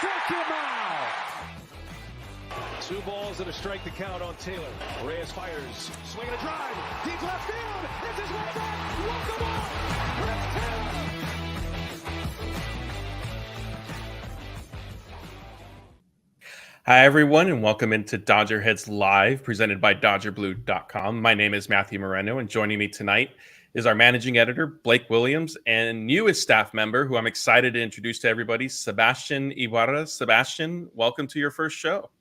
Strike him out. 2 balls and a strike to count on Taylor. Reyes fires, swinging a drive, deep left field. It's his way back. Walk the ball. Chris Taylor. Hi, everyone, and welcome into DodgerHeads Live, presented by DodgerBlue.com. My name is Matthew Moreno, and joining me tonight is our managing editor, Blake Williams, and newest staff member, who I'm excited to introduce to everybody, Sebastian Ibarra. Sebastian, welcome to your first show.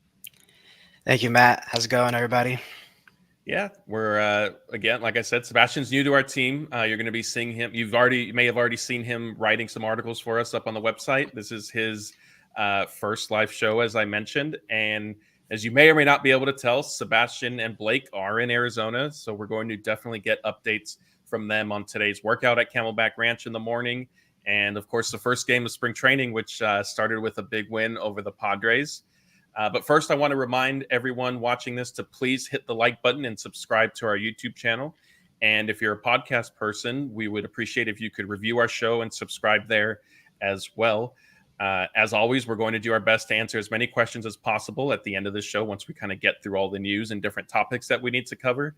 Thank you, Matt. How's it going, everybody? Yeah, we're again, like I said, Sebastian's new to our team. You're going to be seeing him. You may have already seen him writing some articles for us up on the website. This is his first live show, as I mentioned, and as you may or may not be able to tell, Sebastian and Blake are in Arizona, so we're going to definitely get updates from them on today's workout at Camelback Ranch in the morning, and of course the first game of spring training, which started with a big win over the Padres. But first, I want to remind everyone watching this to please hit the like button and subscribe to our YouTube channel. And if you're a podcast person, we would appreciate if you could review our show and subscribe there as well. As always, we're going to do our best to answer as many questions as possible at the end of the show once we kind of get through all the news and different topics that we need to cover.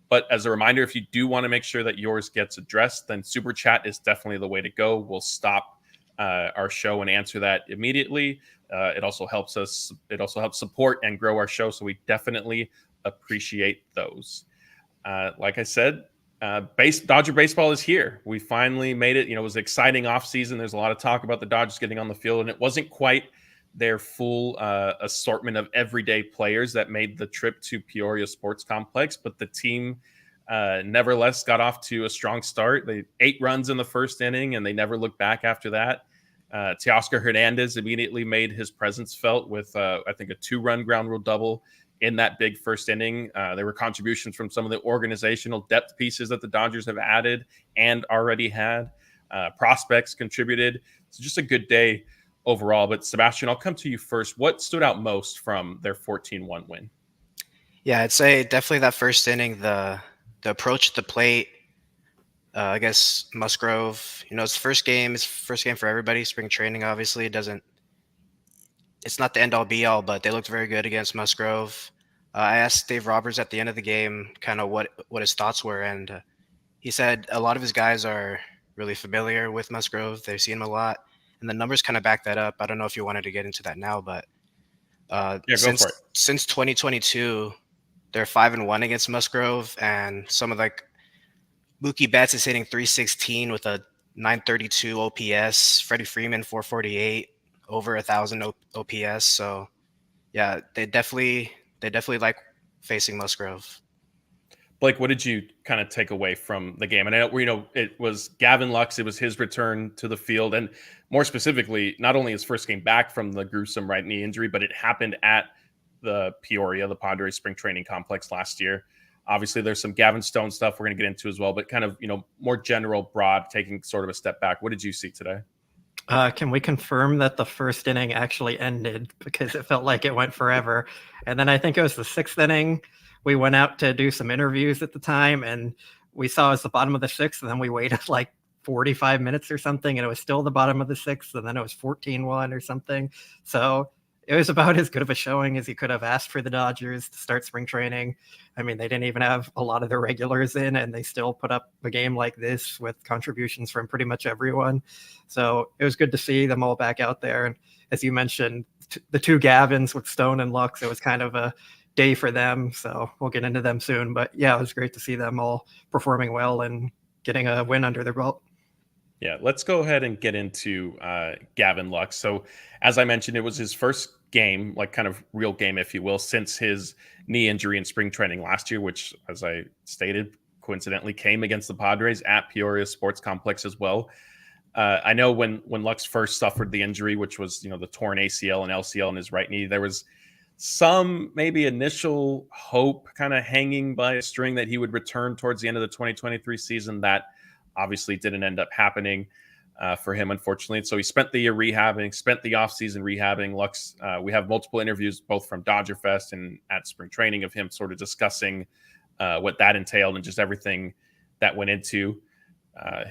But as a reminder, if you do want to make sure that yours gets addressed, then Super Chat is definitely the way to go. We'll stop our show and answer that immediately. It also helps us. It also helps support and grow our show, so we definitely appreciate those. Like I said, Dodger baseball is here. We finally made it. It was an exciting offseason. There's a lot of talk about the Dodgers getting on the field, and it wasn't quite their full assortment of everyday players that made the trip to Peoria Sports Complex. But the team nevertheless got off to a strong start. They 8 runs in the first inning, and they never looked back after that. Teoscar Hernandez immediately made his presence felt with, I think, a 2-run ground rule double in that big first inning. There were contributions from some of the organizational depth pieces that the Dodgers have added and already had. Prospects contributed. It's just a good day overall. But Sebastian, I'll come to you first. What stood out most from their 14-1 win? Yeah, I'd say definitely that first inning, the approach at the plate. I guess Musgrove, it's the first game. It's first game for everybody. Spring training, obviously, it's not the end-all be-all, but they looked very good against Musgrove. I asked Dave Roberts at the end of the game kind of what his thoughts were, and he said a lot of his guys are really familiar with Musgrove. They've seen him a lot, and the numbers kind of back that up. I don't know if you wanted to get into that now, but since 2022, they're 5-1 against Musgrove, and some of Mookie Betts is hitting .316 with a .932 OPS. Freddie Freeman 448. Over 1,000 OPS. So, yeah, they definitely like facing Musgrove. Blake, what did you kind of take away from the game? And I know, it was Gavin Lux. It was his return to the field, and more specifically, not only his first game back from the gruesome right knee injury, but it happened at the Peoria, the Padres spring training complex last year. Obviously, there's some Gavin Stone stuff we're going to get into as well, but kind of, more general, broad, taking sort of a step back. What did you see today? Can we confirm that the first inning actually ended, because it felt like it went forever? And then I think it was the 6th inning. We went out to do some interviews at the time, and we saw it was the bottom of the 6th, and then we waited 45 minutes or something, and it was still the bottom of the 6th, and then it was 14-1 or something. So it was about as good of a showing as you could have asked for the Dodgers to start spring training. I mean, they didn't even have a lot of their regulars in, and they still put up a game like this with contributions from pretty much everyone. So it was good to see them all back out there. And as you mentioned, the 2 Gavins with Stone and Lux, it was kind of a day for them. So we'll get into them soon. But yeah, it was great to see them all performing well and getting a win under their belt. Yeah, let's go ahead and get into Gavin Lux. So as I mentioned, it was his first game, kind of real game, if you will, since his knee injury in spring training last year, which, as I stated, coincidentally came against the Padres at Peoria Sports Complex as well. I know when Lux first suffered the injury, which was, the torn ACL and LCL in his right knee, there was some maybe initial hope kind of hanging by a string that he would return towards the end of the 2023 season. That obviously didn't end up happening for him, unfortunately. So he spent the year rehabbing, spent the offseason rehabbing. Lux, we have multiple interviews, both from Dodger Fest and at spring training, of him sort of discussing what that entailed and just everything that went into.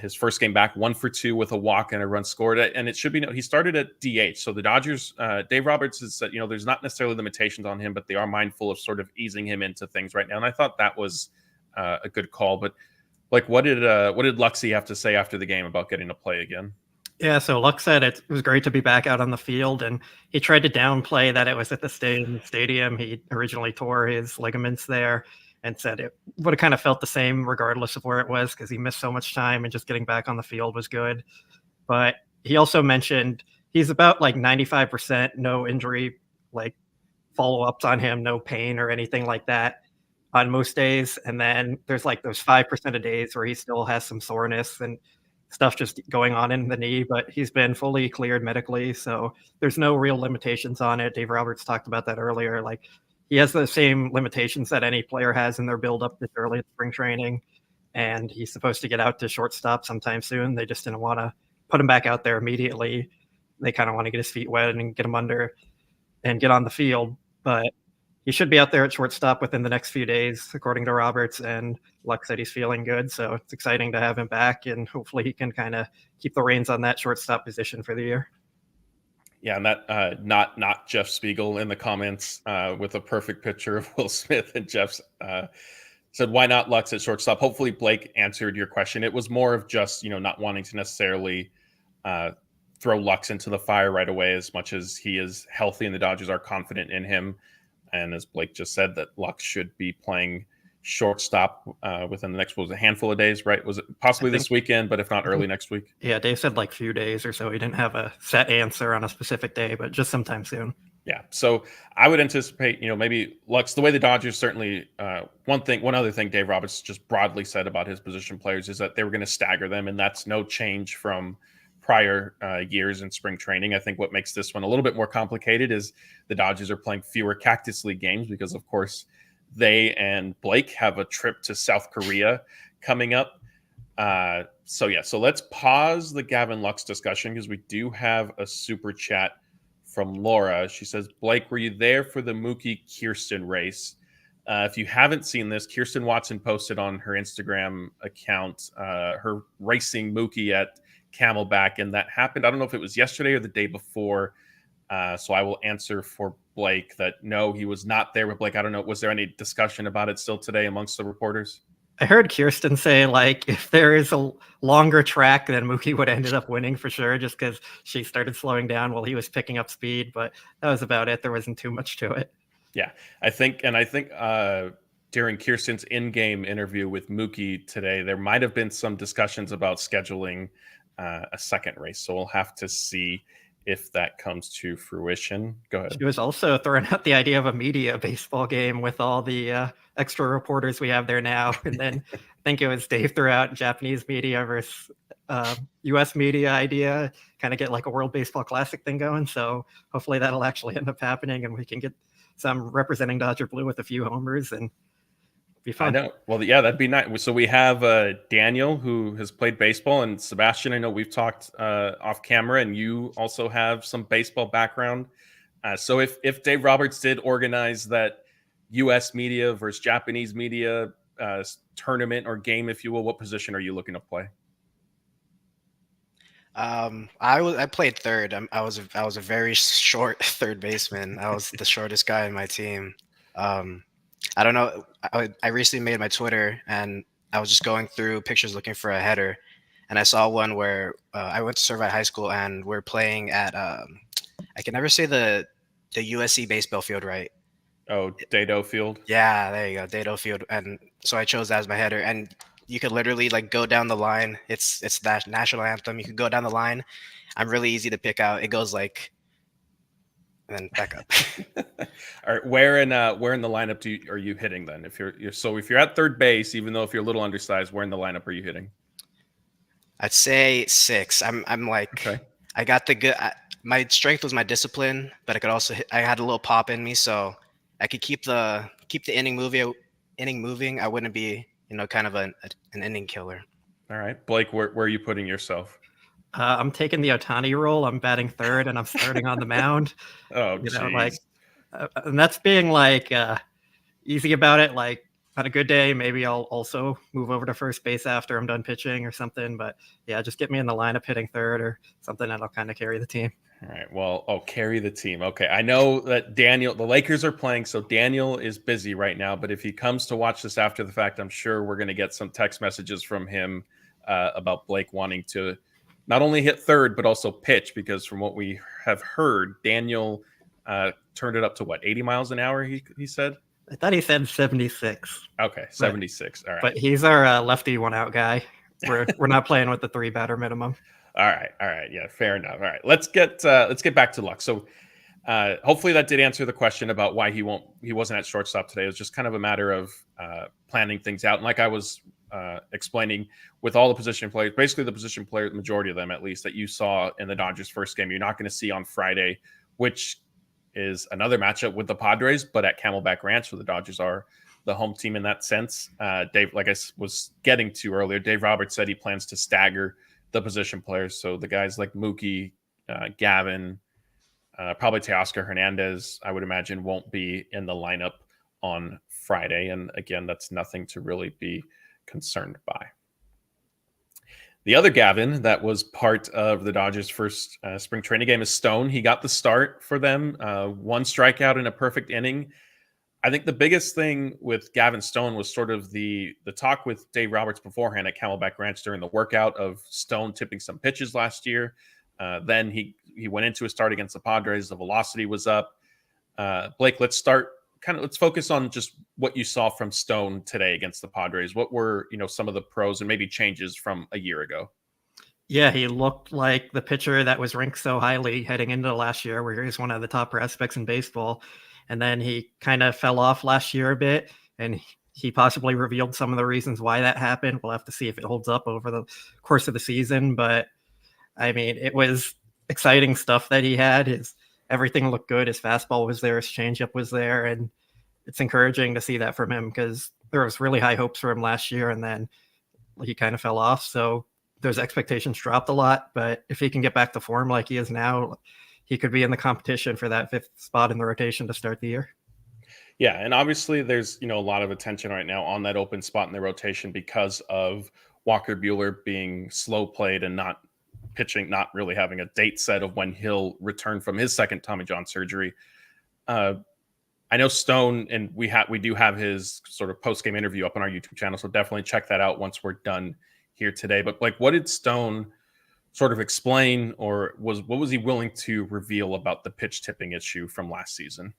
His first game back, 1 for 2 with a walk and a run scored. And it should be he started at DH. So the Dodgers, Dave Roberts has said, there's not necessarily limitations on him, but they are mindful of sort of easing him into things right now. And I thought that was a good call. But like, what did Luxy have to say after the game about getting to play again? Yeah, so Lux said it was great to be back out on the field, and he tried to downplay that it was at the stadium. He originally tore his ligaments there, and said it would have kind of felt the same regardless of where it was because he missed so much time, and just getting back on the field was good. But he also mentioned he's about like 95% no injury, like follow-ups on him, no pain or anything like that on most days. And then there's like those 5% of days where he still has some soreness and stuff just going on in the knee, but he's been fully cleared medically. So there's no real limitations on it. Dave Roberts talked about that earlier. Like, he has the same limitations that any player has in their build-up this early in spring training, and he's supposed to get out to shortstop sometime soon. They just didn't want to put him back out there immediately. They kind of want to get his feet wet and get him under and get on the field. But he should be out there at shortstop within the next few days, according to Roberts, and Lux said he's feeling good. So it's exciting to have him back, and hopefully he can kind of keep the reins on that shortstop position for the year. Yeah, and that not Jeff Spiegel in the comments with a perfect picture of Will Smith, and Jeff said, why not Lux at shortstop? Hopefully Blake answered your question. It was more of just, not wanting to necessarily throw Lux into the fire right away, as much as he is healthy and the Dodgers are confident in him. And as Blake just said, that Lux should be playing shortstop within the next, a handful of days, right? Was it possibly this weekend, but if not early next week? Yeah, Dave said like few days or so. He didn't have a set answer on a specific day, but just sometime soon. Yeah, so I would anticipate, maybe Lux, the way the Dodgers certainly, one other thing Dave Roberts just broadly said about his position players is that they were going to stagger them, and that's no change from prior years in spring training. I think what makes this one a little bit more complicated is the Dodgers are playing fewer Cactus League games because, of course, they and Blake have a trip to South Korea coming up. So let's pause the Gavin Lux discussion because we do have a super chat from Laura. She says, Blake, were you there for the Mookie Kirsten race? If you haven't seen this, Kirsten Watson posted on her Instagram account her racing Mookie at Camelback, and that happened, I don't know if it was yesterday or the day before. So I will answer for Blake that no, he was not there with Blake. I don't know. Was there any discussion about it still today amongst the reporters? I heard Kirsten say, like, if there is a longer track, then Mookie would have ended up winning for sure, just because she started slowing down while he was picking up speed. But that was about it. There wasn't too much to it. Yeah, I think during Kirsten's in-game interview with Mookie today, there might have been some discussions about scheduling a second race. So we'll have to see if that comes to fruition. Go ahead. She was also throwing out the idea of a media baseball game with all the extra reporters we have there now. And then I think it was Dave threw out Japanese media versus U.S. media idea, kind of get like a World Baseball Classic thing going. So hopefully that'll actually end up happening and we can get some representing Dodger Blue with a few homers and be fun. I know. Well, yeah, that'd be nice. So we have Daniel, who has played baseball, and Sebastian, I know we've talked off camera, and you also have some baseball background. So if Dave Roberts did organize that U.S. media versus Japanese media tournament or game, if you will, what position are you looking to play? I played third. I was a very short third baseman. I was the shortest guy in my team. I don't know. I recently made my Twitter, and I was just going through pictures looking for a header, and I saw one where I went to serve at high school, and we're playing at I can never say the USC baseball field right. Oh, Dado Field. Yeah, there you go, Dado Field. And so I chose that as my header, and you could literally like go down the line. It's that national anthem. You could go down the line. I'm really easy to pick out. It goes like. And then back up. All right, where in the lineup are you hitting then? If you're at third base, even though if you're a little undersized, where in the lineup are you hitting? I'd say 6. I'm like okay. I got the good. My strength was my discipline, but I could also I had a little pop in me, so I could keep the inning moving. I wouldn't be kind of an inning killer. All right, Blake, where are you putting yourself? I'm taking the Ohtani role. I'm batting third, and I'm starting on the mound. Oh, and that's being like easy about it. Like on a good day, maybe I'll also move over to first base after I'm done pitching or something. But yeah, just get me in the lineup hitting third or something that'll kind of carry the team. All right. Well, carry the team. Okay. I know that the Lakers are playing, so Daniel is busy right now. But if he comes to watch this after the fact, I'm sure we're going to get some text messages from him about Blake wanting to not only hit third, but also pitch, because from what we have heard, Daniel turned it up to 80 miles an hour, he said? I thought he said 76. Okay, 76. All right. But he's our lefty one out guy. We're not playing with the 3 batter minimum. All right. Yeah, fair enough. All right. Let's get back to Lux. So hopefully that did answer the question about why he wasn't at shortstop today. It was just kind of a matter of planning things out. And like I was explaining, with all the position players, basically the position players, the majority of them at least, that you saw in the Dodgers first game, you're not going to see on Friday, which is another matchup with the Padres, but at Camelback Ranch, so the Dodgers are the home team in that sense. Dave, like I was getting to earlier, Dave Roberts said he plans to stagger the position players. So the guys like Mookie, Gavin, probably Teoscar Hernandez, I would imagine, won't be in the lineup on Friday. And again, that's nothing to really be concerned by. The other Gavin that was part of the Dodgers' first spring training game is Stone. He got the start for them, 1 strikeout in a perfect inning. I think the biggest thing with Gavin Stone was sort of the talk with Dave Roberts beforehand at Camelback Ranch during the workout of Stone tipping some pitches last year. Then he went into a start against the Padres. The velocity was up. Blake, let's focus on just what you saw from Stone today against the Padres. What were, some of the pros and maybe changes from a year ago? Yeah, he looked like the pitcher that was ranked so highly heading into last year, where he was one of the top prospects in baseball. And then he kind of fell off last year a bit, and he possibly revealed some of the reasons why that happened. We'll have to see if it holds up over the course of the season. But I mean, it was exciting stuff that he had. Everything looked good. His fastball was there. His changeup was there. And it's encouraging to see that from him, because there was really high hopes for him last year, and then he kind of fell off. So those expectations dropped a lot. But if he can get back to form like he is now, he could be in the competition for that 5th spot in the rotation to start the year. Yeah, and obviously there's a lot of attention right now on that open spot in the rotation because of Walker Buehler being slow played and not pitching, not really having a date set of when he'll return from his second Tommy John surgery. I know Stone, and we do have his sort of post-game interview up on our YouTube channel, so definitely check that out once we're done here today. But what did Stone sort of explain, or what was he willing to reveal about the pitch tipping issue from last season?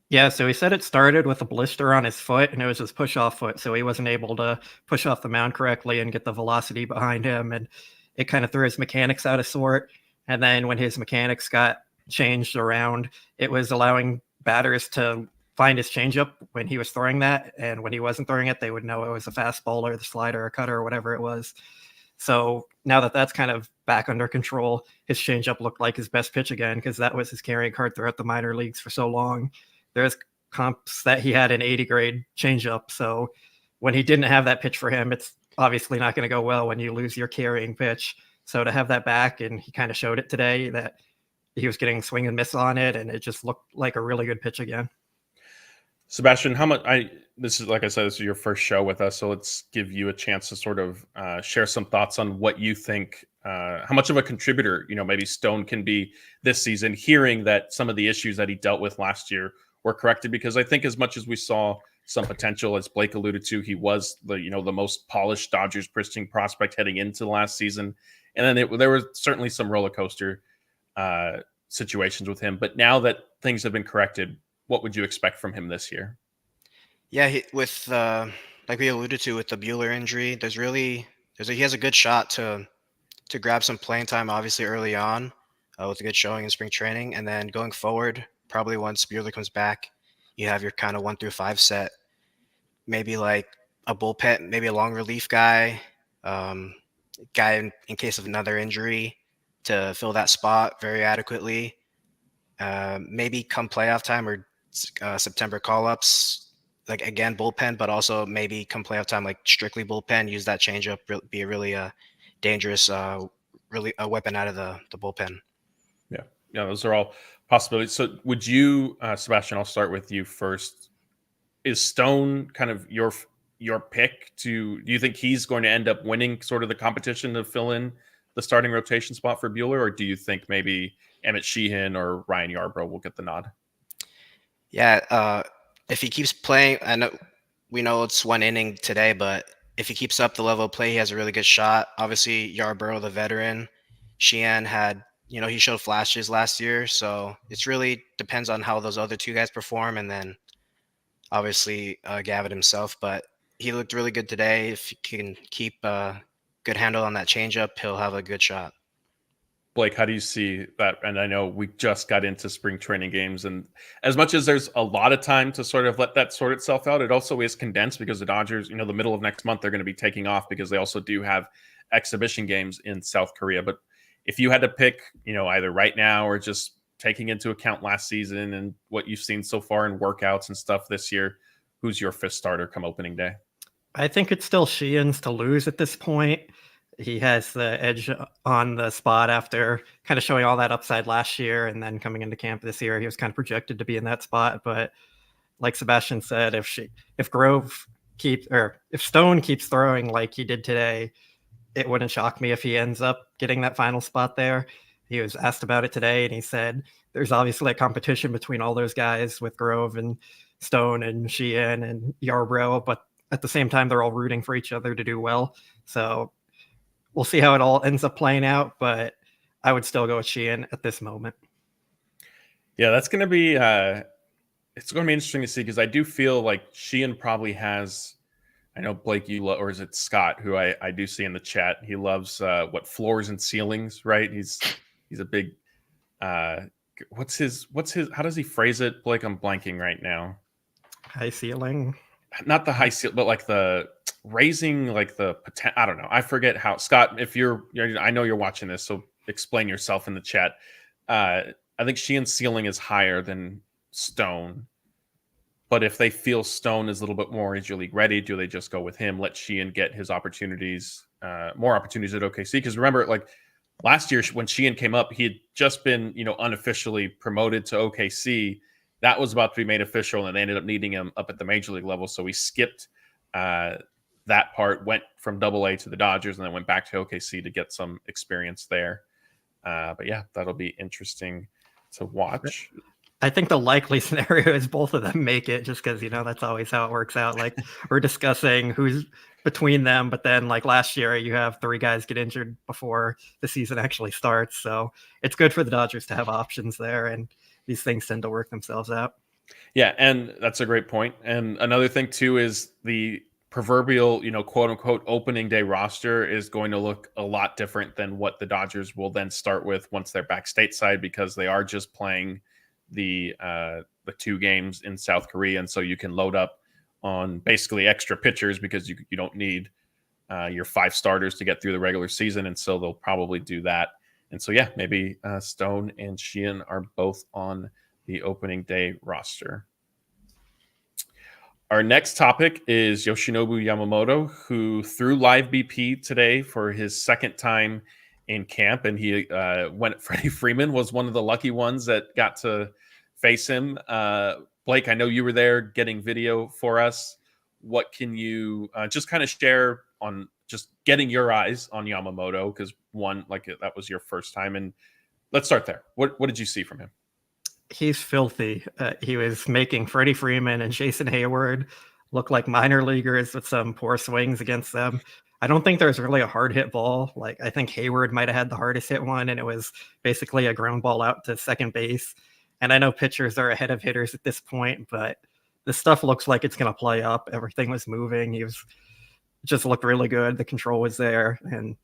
Yeah, so he said it started with a blister on his foot, and it was his push-off foot, so he wasn't able to push off the mound correctly and get the velocity behind him, and it kind of threw his mechanics out of sort. And then when his mechanics got changed around, it was allowing batters to find his changeup when he was throwing that, and when he wasn't throwing it, they would know it was a fastball or the slider or cutter or whatever it was. So now that that's kind of back under control, his changeup looked like his best pitch again, because that was his carrying card throughout the minor leagues for so long. There's comps that he had an 80 grade changeup. So when he didn't have that pitch for him, it's obviously not going to go well when you lose your carrying pitch. So to have that back, and he kind of showed it today that he was getting swing and miss on it, and it just looked like a really good pitch again. Sebastian, this is, like I said, this is your first show with us, so let's give you a chance to sort of share some thoughts on what you think, how much of a contributor, maybe Stone can be this season, hearing that some of the issues that he dealt with last year were corrected. Because I think as much as we saw some potential, as Blake alluded to, he was the most polished Dodgers pitching prospect heading into the last season. And then there were certainly some roller coaster situations with him. But now that things have been corrected, what would you expect from him this year? Yeah, with like we alluded to with the Buehler injury, he has a good shot to grab some playing time, obviously early on, with a good showing in spring training, and then going forward, probably once Buehler comes back, you have your kind of 1 through 5 set, maybe like a bullpen, maybe a long relief guy in case of another injury to fill that spot very adequately. Maybe come playoff time or September call-ups, like again bullpen, but also maybe come playoff time, like strictly bullpen, use that changeup, be a really dangerous really a weapon out of the bullpen. Yeah, those are all possibilities. So would you, Sebastian, I'll start with you first. Is Stone kind of your pick do you think he's going to end up winning sort of the competition to fill in the starting rotation spot for Buehler, or do you think maybe Emmett Sheehan or Ryan Yarbrough will get the nod? Yeah, if he keeps playing, I know we know it's one inning today, but if he keeps up the level of play, he has a really good shot. Obviously, Yarbrough, the veteran, Sheehan had, he showed flashes last year, so it's really depends on how those other two guys perform, and then obviously Gavin himself. But he looked really good today. If he can keep a good handle on that changeup, he'll have a good shot. Blake, how do you see that? And I know we just got into spring training games, and as much as there's a lot of time to sort of let that sort itself out, it also is condensed because the Dodgers, the middle of next month, they're going to be taking off because they also do have exhibition games in South Korea. But if you had to pick, either right now or just taking into account last season and what you've seen so far in workouts and stuff this year, who's your fifth starter come opening day? I think it's still Sheehan's to lose at this point. He has the edge on the spot after kind of showing all that upside last year, and then coming into camp this year, he was kind of projected to be in that spot. But like Sebastian said, if Stone keeps throwing like he did today, it wouldn't shock me if he ends up getting that final spot there. He was asked about it today, and he said there's obviously a competition between all those guys with Grove and Stone and Sheehan and Yarbrough, but at the same time, they're all rooting for each other to do well. So we'll see how it all ends up playing out, but I would still go with Sheehan at this moment. Yeah, that's going to be it's going to be interesting to see, because I do feel like Sheehan probably has, I know Blake, or is it Scott, who I do see in the chat, he loves floors and ceilings, right? He's a big what's his how does he phrase it, Blake? I'm blanking right now. High ceiling. Not the high ceiling, but like the raising, like the potential. I don't know. I forget how. Scott, if I know you're watching this, so explain yourself in the chat. I think Sheehan's ceiling is higher than Stone, but if they feel Stone is a little bit more Major League ready, do they just go with him? Let Sheehan get his opportunities, more opportunities at OKC. Because remember, like last year when Sheehan came up, he had just been, unofficially promoted to OKC. That was about to be made official, and they ended up needing him up at the Major League level. So we skipped that part, went from AA to the Dodgers, and then went back to OKC to get some experience there. But yeah, that'll be interesting to watch. I think the likely scenario is both of them make it, just because, that's always how it works out. Like we're discussing who's between them, but then like last year, you have 3 guys get injured before the season actually starts. So it's good for the Dodgers to have options there, and these things tend to work themselves out. Yeah, and that's a great point. And another thing too is the proverbial, quote unquote opening day roster is going to look a lot different than what the Dodgers will then start with once they're back stateside, because they are just playing the 2 games in South Korea, and so you can load up on basically extra pitchers because you don't need your 5 starters to get through the regular season, and so they'll probably do that. And so, yeah, maybe Stone and Sheehan are both on the opening day roster. Our next topic is Yoshinobu Yamamoto, who threw live BP today for his second time in camp. And he Freddie Freeman was one of the lucky ones that got to face him. Blake, I know you were there getting video for us. What can you just kind of share on just getting your eyes on Yamamoto? Because that was your first time. And let's start there. What did you see from him? He's filthy. He was making Freddie Freeman and Jason Hayward look like minor leaguers with some poor swings against them. I don't think there's really a hard hit ball. Like I think Hayward might have had the hardest hit one, and it was basically a ground ball out to second base. And I know pitchers are ahead of hitters at this point, but the stuff looks like it's going to play up. Everything was moving. He just looked really good. The control was there. And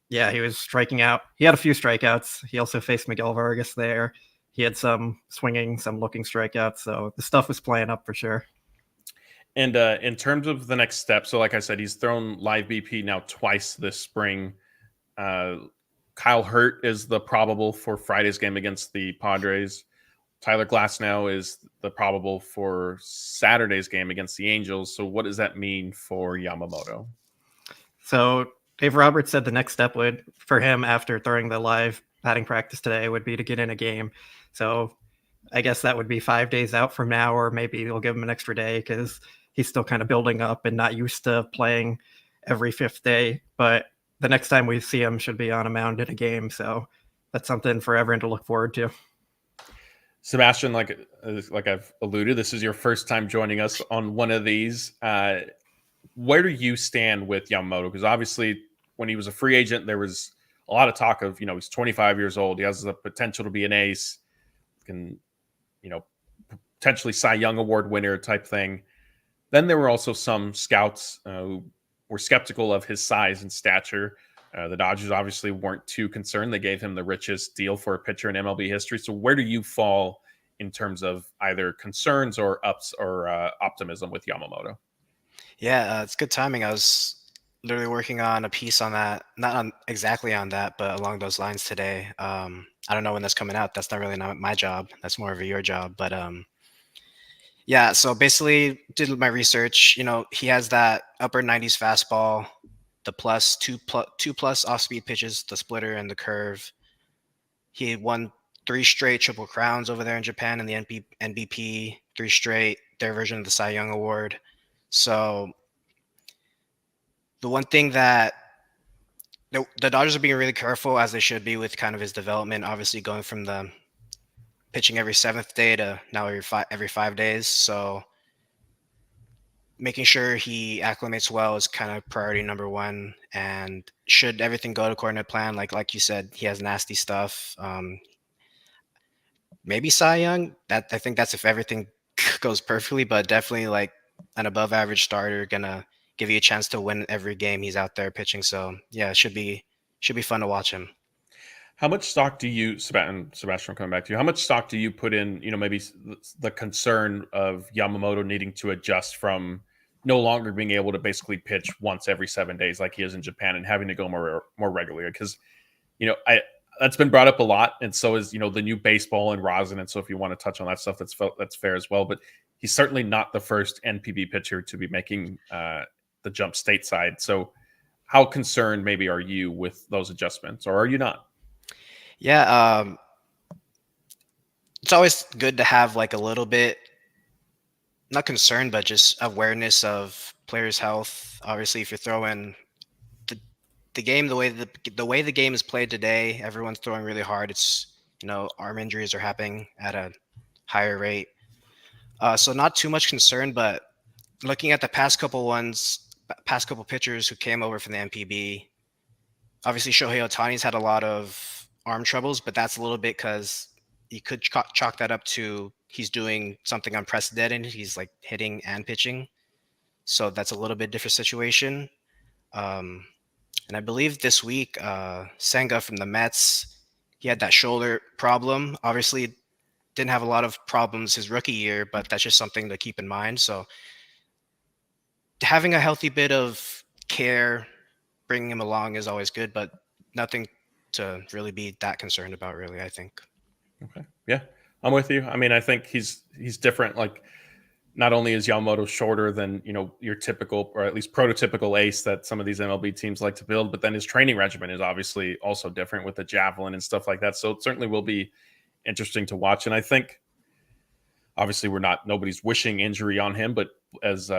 yeah, he was striking out. He had a few strikeouts. He also faced Miguel Vargas there. He had some swinging, some looking strikeouts. So the stuff was playing up for sure. And in terms of the next step, so like I said, he's thrown live BP now twice this spring. Kyle Hurt is the probable for Friday's game against the Padres. Tyler Glasnow is the probable for Saturday's game against the Angels. So what does that mean for Yamamoto? So Dave Roberts said the next step for him after throwing the live batting practice today would be to get in a game. So I guess that would be 5 days out from now, or maybe they'll give him an extra day because he's still kind of building up and not used to playing every fifth day. But the next time we see him should be on a mound in a game. So that's something for everyone to look forward to. Sebastian, like I've alluded, this is your first time joining us on one of these. Where do you stand with Yamamoto? Because obviously, when he was a free agent, there was a lot of talk of, he's 25 years old. He has the potential to be an ace, can, potentially Cy Young Award winner type thing. Then there were also some scouts who were skeptical of his size and stature. The Dodgers obviously weren't too concerned. They gave him the richest deal for a pitcher in MLB history. So where do you fall in terms of either concerns or ups or optimism with Yamamoto? Yeah, it's good timing. I was literally working on a piece on that, not on exactly on that, but along those lines today. I don't know when that's coming out. That's not my job. That's more of your job. But yeah, so basically did my research. He has that upper 90s fastball, the two plus off-speed pitches, the splitter and the curve. He won 3 straight Triple Crowns over there in Japan in the NBP, 3 straight, their version of the Cy Young Award. So the one thing that the Dodgers are being really careful, as they should be, with kind of his development, obviously going from the pitching every 7th day to now every 5 days. So making sure he acclimates well is kind of priority number one. And should everything go according to plan, like you said, he has nasty stuff. Maybe Cy Young. I think that's if everything goes perfectly, but definitely like an above average starter, gonna give you a chance to win every game he's out there pitching. So yeah, it should be fun to watch him. How much stock do you, Sebastian, coming back to you, how much stock do you put in, maybe the concern of Yamamoto needing to adjust from no longer being able to basically pitch once every 7 days like he is in Japan and having to go more regularly? Because, that's been brought up a lot. And so is, the new baseball and rosin. And so if you want to touch on that stuff, that's fair as well. But he's certainly not the first NPB pitcher to be making the jump stateside. So how concerned maybe are you with those adjustments, or are you not? Yeah, it's always good to have like a little bit, not concern, but just awareness of players' health. Obviously, if you're throwing the game the way the game is played today, everyone's throwing really hard. It's arm injuries are happening at a higher rate. So not too much concern, but looking at the past couple pitchers who came over from the MPB, obviously Shohei Ohtani's had a lot of arm troubles, but that's a little bit because you could chalk that up to he's doing something unprecedented. He's like hitting and pitching. So that's a little bit different situation. And I believe this week, Senga from the Mets, he had that shoulder problem. Obviously, didn't have a lot of problems his rookie year, but that's just something to keep in mind. So having a healthy bit of care, bringing him along is always good, but nothing to really be that concerned about, really, I think. Okay. Yeah, I'm with you. I mean, I think he's different. Like, not only is Yamamoto shorter than, your typical or at least prototypical ace that some of these MLB teams like to build, but then his training regimen is obviously also different with the javelin and stuff like that. So it certainly will be interesting to watch. And I think obviously nobody's wishing injury on him, but as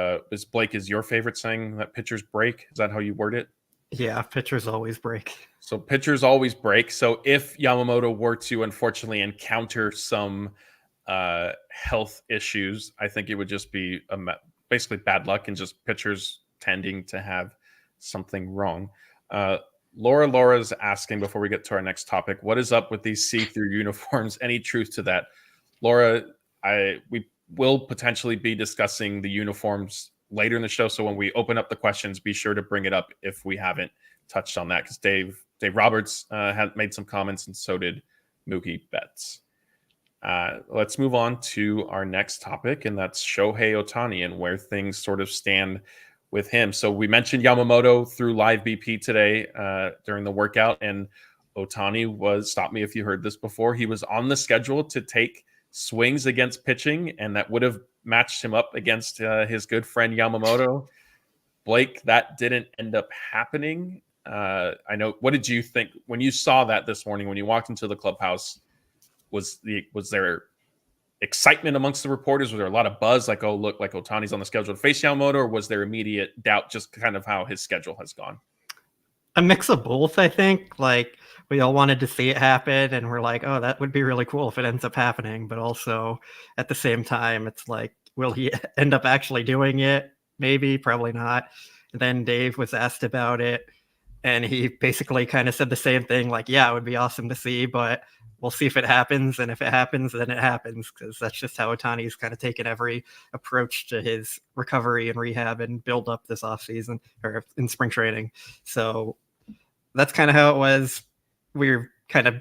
Blake, is your favorite saying that pitchers break? Is that how you word it? Yeah, pitchers always break. So pitchers always break. So if Yamamoto were to unfortunately encounter some health issues, I think it would just be basically bad luck and just pitchers tending to have something wrong. Laura's asking, before we get to our next topic, what is up with these see-through uniforms? Any truth to that? Laura, we will potentially be discussing the uniforms later in the show. So when we open up the questions, be sure to bring it up if we haven't touched on that, because Dave Roberts had made some comments, and so did Mookie Betts. Let's move on to our next topic, and that's Shohei Ohtani and where things sort of stand with him. So we mentioned Yamamoto through live BP today during the workout, and Ohtani stop me if you heard this before, he was on the schedule to take swings against pitching, and that would have matched him up against his good friend Yamamoto. Blake, that didn't end up happening. I know. What did you think when you saw that this morning when you walked into the clubhouse? Was there excitement amongst the reporters? Was there a lot of buzz, like, oh, look, like Ohtani's on the schedule to face Yamamoto, or was there immediate doubt just kind of how his schedule has gone? A mix of both, I think. Like, we all wanted to see it happen, and we're like, oh, that would be really cool if it ends up happening. But also, at the same time, it's like, will he end up actually doing it? Maybe, probably not. And then Dave was asked about it, and he basically kind of said the same thing, like, yeah, it would be awesome to see, but we'll see if it happens. And if it happens, then it happens, because that's just how Ohtani's kind of taken every approach to his recovery and rehab and build up this offseason or in spring training. So that's kind of how it was. We were kind of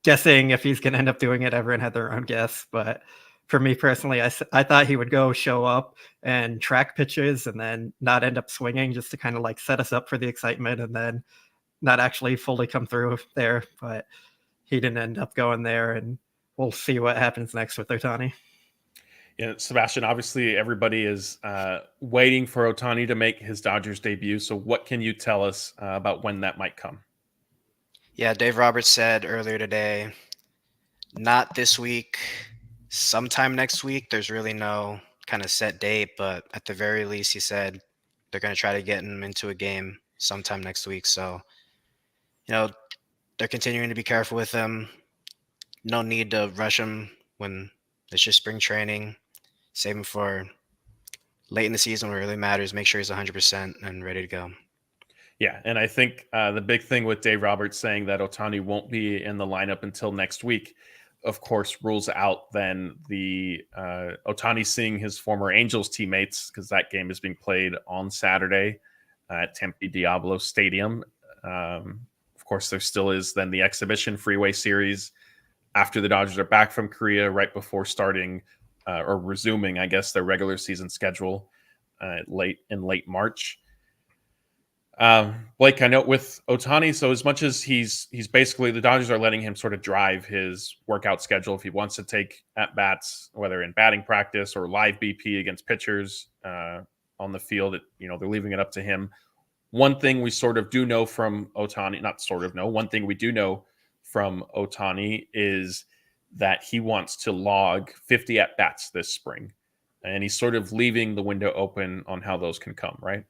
guessing if he's going to end up doing it. Everyone had their own guess, but for me personally, I thought he would go show up and track pitches and then not end up swinging, just to kind of like set us up for the excitement and then not actually fully come through there. But he didn't end up going there, and we'll see what happens next with Ohtani. Yeah, Sebastian, obviously everybody is waiting for Ohtani to make his Dodgers debut. So what can you tell us about when that might come? Yeah, Dave Roberts said earlier today, not this week, sometime next week. There's really no kind of set date, but at the very least, he said they're going to try to get him into a game sometime next week. So, they're continuing to be careful with him. No need to rush him when it's just spring training. Save him for late in the season where it really matters. Make sure he's 100% and ready to go. Yeah, and I think the big thing with Dave Roberts saying that Ohtani won't be in the lineup until next week, of course, rules out then the Ohtani seeing his former Angels teammates, because that game is being played on Saturday at Tempe Diablo Stadium. Of course, there still is then the exhibition Freeway Series after the Dodgers are back from Korea, right before starting or resuming, I guess, their regular season schedule in late March. Blake, I know with Ohtani, so as much as he's basically, the Dodgers are letting him sort of drive his workout schedule if he wants to take at bats, whether in batting practice or live BP against pitchers on the field. They're leaving it up to him. One thing we sort of do know from Ohtani, not sort of know, one thing we do know from Ohtani is that he wants to log 50 at bats this spring, and he's sort of leaving the window open on how those can come, right?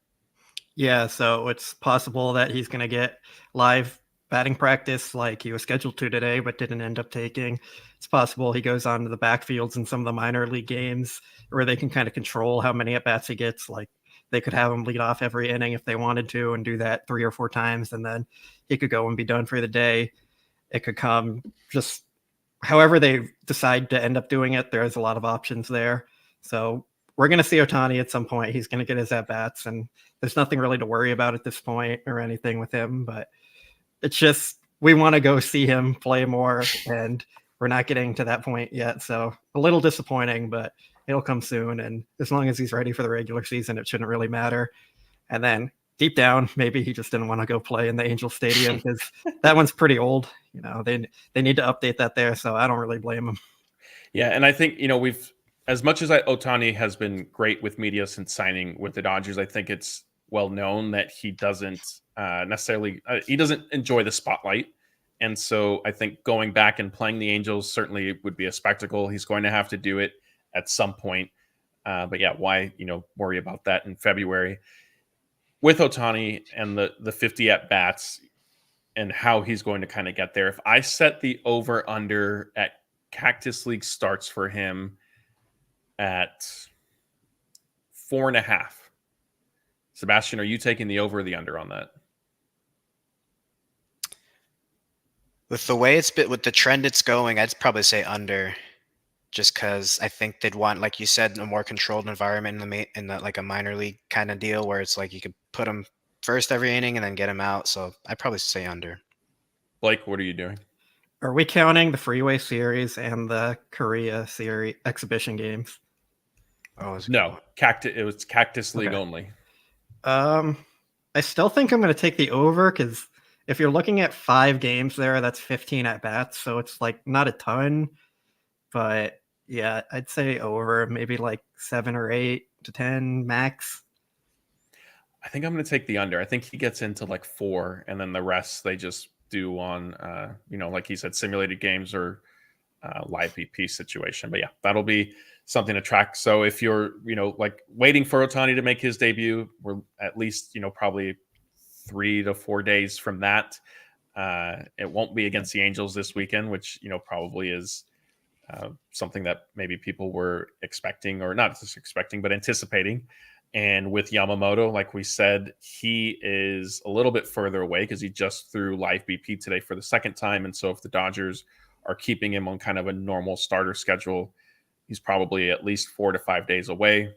Yeah, so it's possible that he's going to get live batting practice like he was scheduled to today, but didn't end up taking. It's possible he goes on to the backfields in some of the minor league games where they can kind of control how many at-bats he gets. Like, they could have him lead off every inning if they wanted to and do that 3 or 4 times, and then he could go and be done for the day. It could come just however they decide to end up doing it. There's a lot of options there. So we're going to see Ohtani at some point. He's going to get his at-bats, and there's nothing really to worry about at this point or anything with him. But it's just, we want to go see him play more, and we're not getting to that point yet. So a little disappointing, but it'll come soon. And as long as he's ready for the regular season, it shouldn't really matter. And then deep down, maybe he just didn't want to go play in the Angel Stadium because that one's pretty old. They need to update that there. So I don't really blame him. Yeah, and I think, as much as Ohtani has been great with media since signing with the Dodgers, I think it's well known that he doesn't necessarily he doesn't enjoy the spotlight. And so I think going back and playing the Angels certainly would be a spectacle. He's going to have to do it at some point. But yeah, why, worry about that in February? With Ohtani and the 50 at-bats and how he's going to kind of get there, if I set the over-under at Cactus League starts for him at 4.5. Sebastian, are you taking the over or the under on that? With the way with the trend it's going, I'd probably say under, just because I think they'd want, like you said, a more controlled environment in the like a minor league kind of deal where it's like you could put them first every inning and then get them out. So I'd probably say under. Blake, what are you doing? Are we counting the Freeway Series and the Korea Series exhibition games? Oh, no, it was Cactus League only. I still think I'm going to take the over, because if you're looking at 5 games there, that's 15 at bats. So it's like not a ton, but yeah, I'd say over, maybe like 7 or 8 to 10 max. I think I'm going to take the under. I think he gets into like 4, and then the rest they just do on, like he said, simulated games or live BP situation. But yeah, that'll be something to track. So if you're, like waiting for Ohtani to make his debut, we're at least, probably 3 to 4 days from that. It won't be against the Angels this weekend, which, probably is something that maybe people were expecting, or not just expecting, but anticipating. And with Yamamoto, like we said, he is a little bit further away because he just threw live BP today for the second time. And so if the Dodgers are keeping him on kind of a normal starter schedule, he's probably at least 4 to 5 days away. Do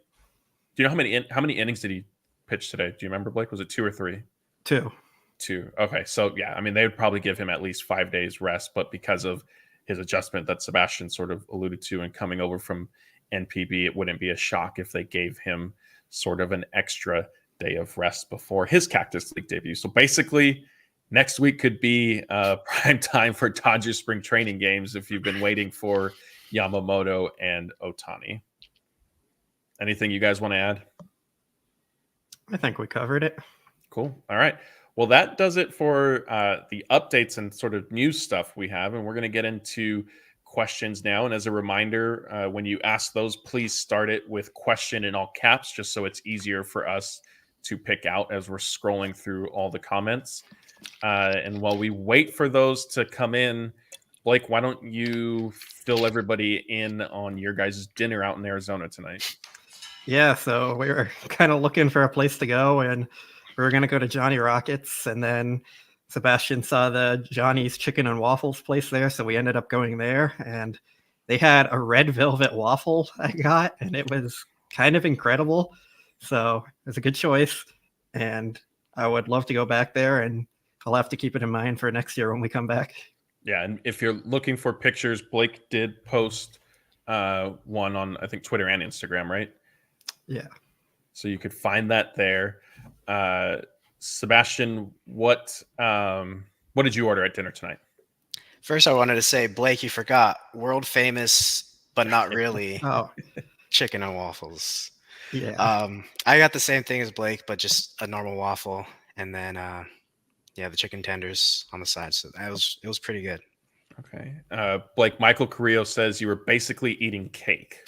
you know how many innings did he pitch today? Do you remember, Blake? Was it 2 or 3? 2. 2. Okay. So yeah, I mean, they would probably give him at least 5 days rest, but because of his adjustment that Sebastian sort of alluded to and coming over from NPB, it wouldn't be a shock if they gave him sort of an extra day of rest before his Cactus League debut. So basically, next week could be prime time for Dodgers spring training games if you've been waiting for Yamamoto and Ohtani. Anything you guys want to add? I think we covered it. Cool. All right. Well, that does it for the updates and sort of news stuff we have. And we're going to get into questions now. And as a reminder, when you ask those, please start it with question in all caps, just so it's easier for us to pick out as we're scrolling through all the comments. And while we wait for those to come in, Blake, why don't you fill everybody in on your guys' dinner out in Arizona tonight? Yeah, so we were kind of looking for a place to go, and we were going to go to Johnny Rockets, and then Sebastian saw the Johnny's Chicken and Waffles place there, so we ended up going there, and they had a red velvet waffle I got, and it was kind of incredible. So it was a good choice, and I would love to go back there, and I'll have to keep it in mind for next year when we come back. Yeah, and if you're looking for pictures, Blake did post one on, I think, Twitter and Instagram, right? Yeah. So you could find that there. Sebastian, what did you order at dinner tonight? First, I wanted to say, Blake, you forgot world famous, but not really, chicken and waffles. Yeah. I got the same thing as Blake, but just a normal waffle, and then the chicken tenders on the side. So it was pretty good. Okay. Blake, Michael Carrillo says you were basically eating cake.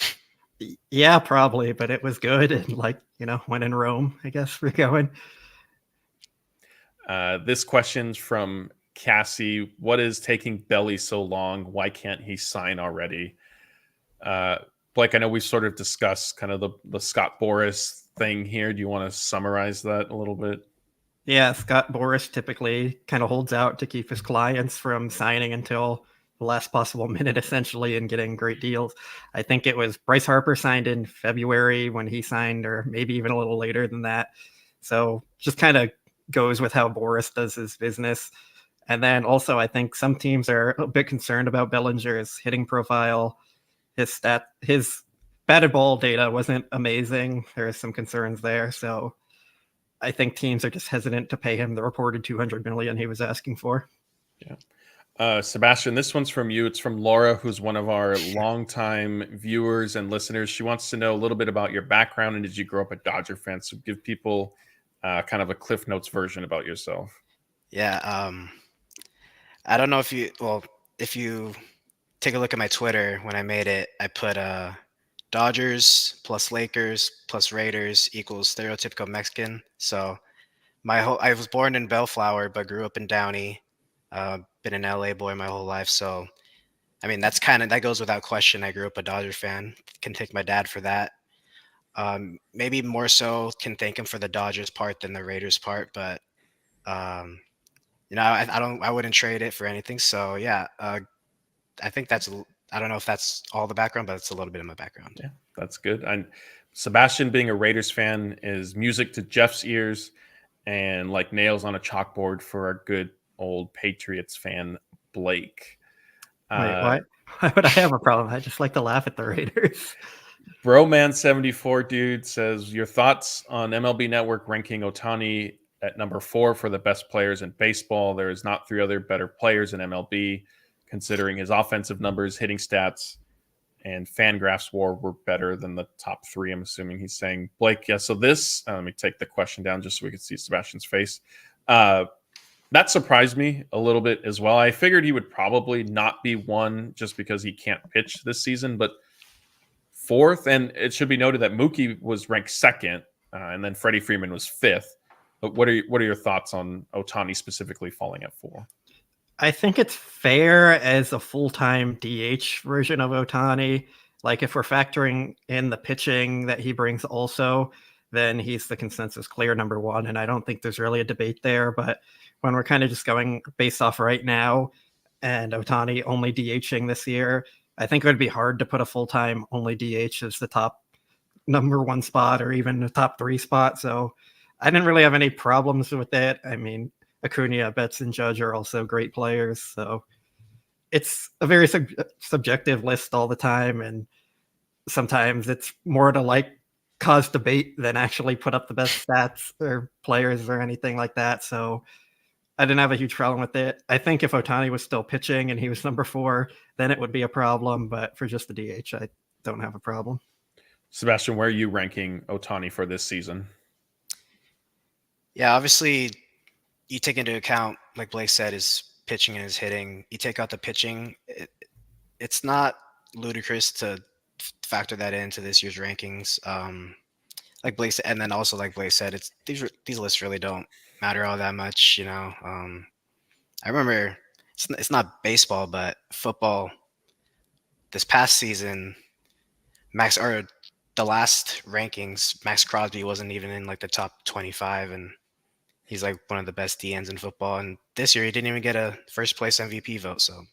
Yeah, probably, but it was good. And when in Rome, I guess we're going. This question's from Cassie. What is taking Belly so long? Why can't he sign already? Blake, I know we sort of discussed kind of the Scott Boras thing here. Do you want to summarize that a little bit? Yeah, Scott Boras typically kind of holds out to keep his clients from signing until the last possible minute, essentially, and getting great deals. I think it was Bryce Harper signed in February when he signed, or maybe even a little later than that. So just kind of goes with how Boras does his business. And then also, I think some teams are a bit concerned about Bellinger's hitting profile. His batted ball data wasn't amazing. There are some concerns there. So I think teams are just hesitant to pay him the reported $200 million he was asking for. Yeah. Sebastian, this one's from you. It's from Laura, who's one of our longtime viewers and listeners. She wants to know a little bit about your background, and did you grow up a Dodger fan? So give people kind of a Cliff Notes version about yourself. Yeah. I don't know if you take a look at my Twitter, when I made it, I put Dodgers plus Lakers plus Raiders equals stereotypical Mexican. So I was born in Bellflower, but grew up in Downey. Been an LA boy my whole life. So, I mean, that goes without question. I grew up a Dodger fan. Can thank my dad for that. Maybe more so can thank him for the Dodgers part than the Raiders part, but I wouldn't trade it for anything. So yeah, I think I don't know if that's all the background, but it's a little bit of my background. Yeah, that's good. And Sebastian, being a Raiders fan, is music to Jeff's ears and like nails on a chalkboard for our good old Patriots fan, Blake. Wait, why would I have a problem? I just like to laugh at the Raiders. Broman74 dude says, your thoughts on MLB Network ranking Ohtani at number 4 for the best players in baseball. There is not 3 other better players in MLB, considering his offensive numbers, hitting stats, and Fangraphs WAR were better than the top 3. I'm assuming he's saying. Blake, yeah. So this, let me take the question down just so we can see Sebastian's face. That surprised me a little bit as well. I figured he would probably not be one just because he can't pitch this season, but fourth, and it should be noted that Mookie was ranked second, and then Freddie Freeman was fifth. But what are your thoughts on Ohtani specifically falling at 4? I think it's fair as a full-time DH version of Ohtani. Like if we're factoring in the pitching that he brings also, then he's the consensus clear number 1. And I don't think there's really a debate there. But when we're kind of just going based off right now and Ohtani only DHing this year, I think it would be hard to put a full-time only DH as the top number 1 spot or even the top 3 spot. So I didn't really have any problems with it. I mean, Acuna, Betts, and Judge are also great players. So it's a very subjective list all the time. And sometimes it's more to like cause debate than actually put up the best stats or players or anything like that. So I didn't have a huge problem with it. I think if Ohtani was still pitching and he was number 4, then it would be a problem. But for just the DH, I don't have a problem. Sebastian, where are you ranking Ohtani for this season? Yeah, obviously, you take into account, like Blake said, his pitching and his hitting. You take out the pitching, it's not ludicrous to factor that into this year's rankings. Like Blake said, and then also like Blake said, it's these lists really don't matter all that much. I remember it's not baseball, but football. This past season, the last rankings, Max Crosby wasn't even in like the top 25, and he's like one of the best DNs in football. And this year, he didn't even get a first place MVP vote. So,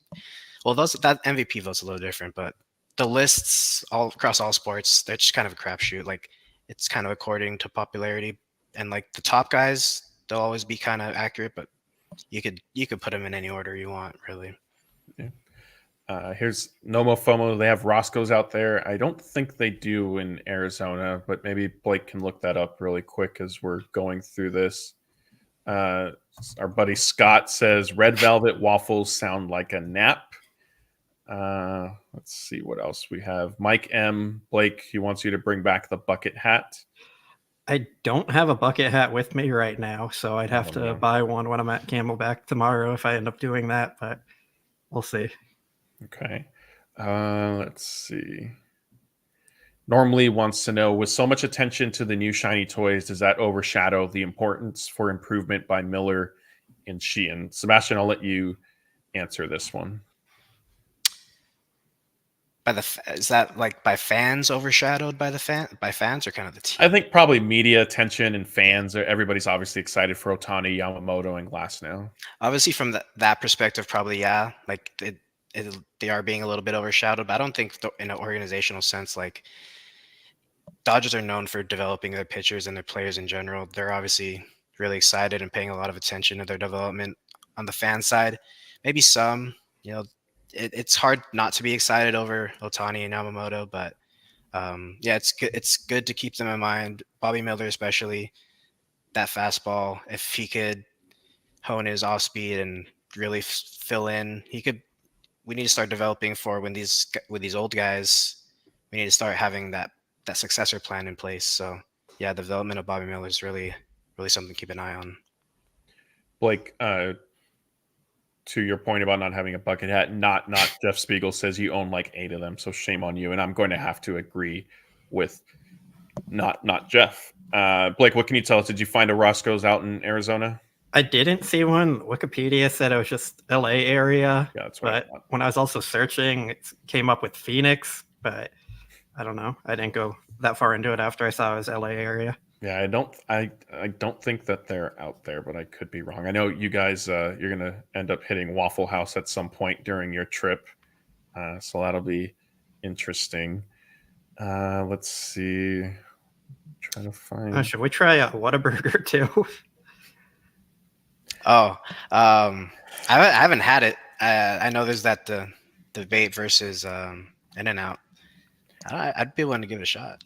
well, that MVP vote's a little different, but the lists all across all sports, they're just kind of a crapshoot. Like it's kind of according to popularity, and like the top guys, they'll always be kind of accurate, but you could put them in any order you want, really. Yeah. Here's Nomo FOMO. They have Roscoe's out there. I don't think they do in Arizona, but maybe Blake can look that up really quick as we're going through this. Our buddy Scott says red velvet waffles sound like a nap. Let's see what else we have. Mike M. Blake, he wants you to bring back the bucket hat. I don't have a bucket hat with me right now, so I'd have to buy one when I'm at Camelback tomorrow if I end up doing that, but we'll see. Okay. Let's see. Normally wants to know, with so much attention to the new shiny toys, does that overshadow the importance for improvement by Miller and Sheehan? Sebastian, I'll let you answer this one. Is that like by fans overshadowed by fans or kind of the team? I think probably media attention and fans. Everybody's obviously excited for Ohtani, Yamamoto, and Glasnow. Obviously, from that perspective, probably yeah. Like they are being a little bit overshadowed, but I don't think in an organizational sense, like Dodgers are known for developing their pitchers and their players in general. They're obviously really excited and paying a lot of attention to their development. On the fan side, maybe some, it's hard not to be excited over Ohtani and Yamamoto, but yeah, it's good to keep them in mind. Bobby Miller, especially that fastball, if he could hone his off speed and really fill in, we need to start developing for with these old guys. We need to start having that successor plan in place. So yeah, the development of Bobby Miller is really, really something to keep an eye on. Blake, to your point about not having a bucket hat, not Jeff Spiegel says you own like 8 of them, so shame on you. And I'm going to have to agree with not Jeff. Blake, what can you tell us? Did you find a Roscoe's out in Arizona? I didn't see one. Wikipedia said it was just LA area. Yeah, that's right. But when I was also searching, it came up with Phoenix, but I don't know. I didn't go that far into it after I saw it was LA area. Yeah, I don't think that they're out there, but I could be wrong. I know you guys, you're going to end up hitting Waffle House at some point during your trip. So that'll be interesting. Let's see. I'm trying to find. Should we try a Whataburger too? Oh, I haven't had it. I know there's that debate versus In-N-Out. I'd be willing to give it a shot.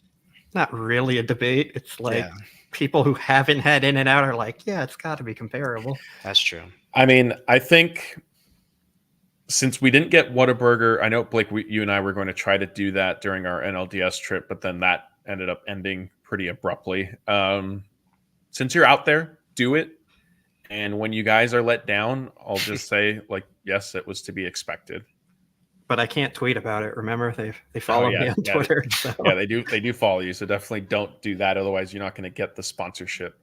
Not really a debate. It's like people who haven't had In-N-Out are like, yeah, it's got to be comparable. That's true. I mean, I think since we didn't get Whataburger, I know, Blake, you and I were going to try to do that during our NLDS trip, but then that ended up ending pretty abruptly. Since you're out there, do it. And when you guys are let down, I'll just say, like, yes, it was to be expected. But I can't tweet about it. Remember, they follow me on Twitter. So. Yeah, they do follow you. So definitely don't do that. Otherwise, you're not going to get the sponsorship.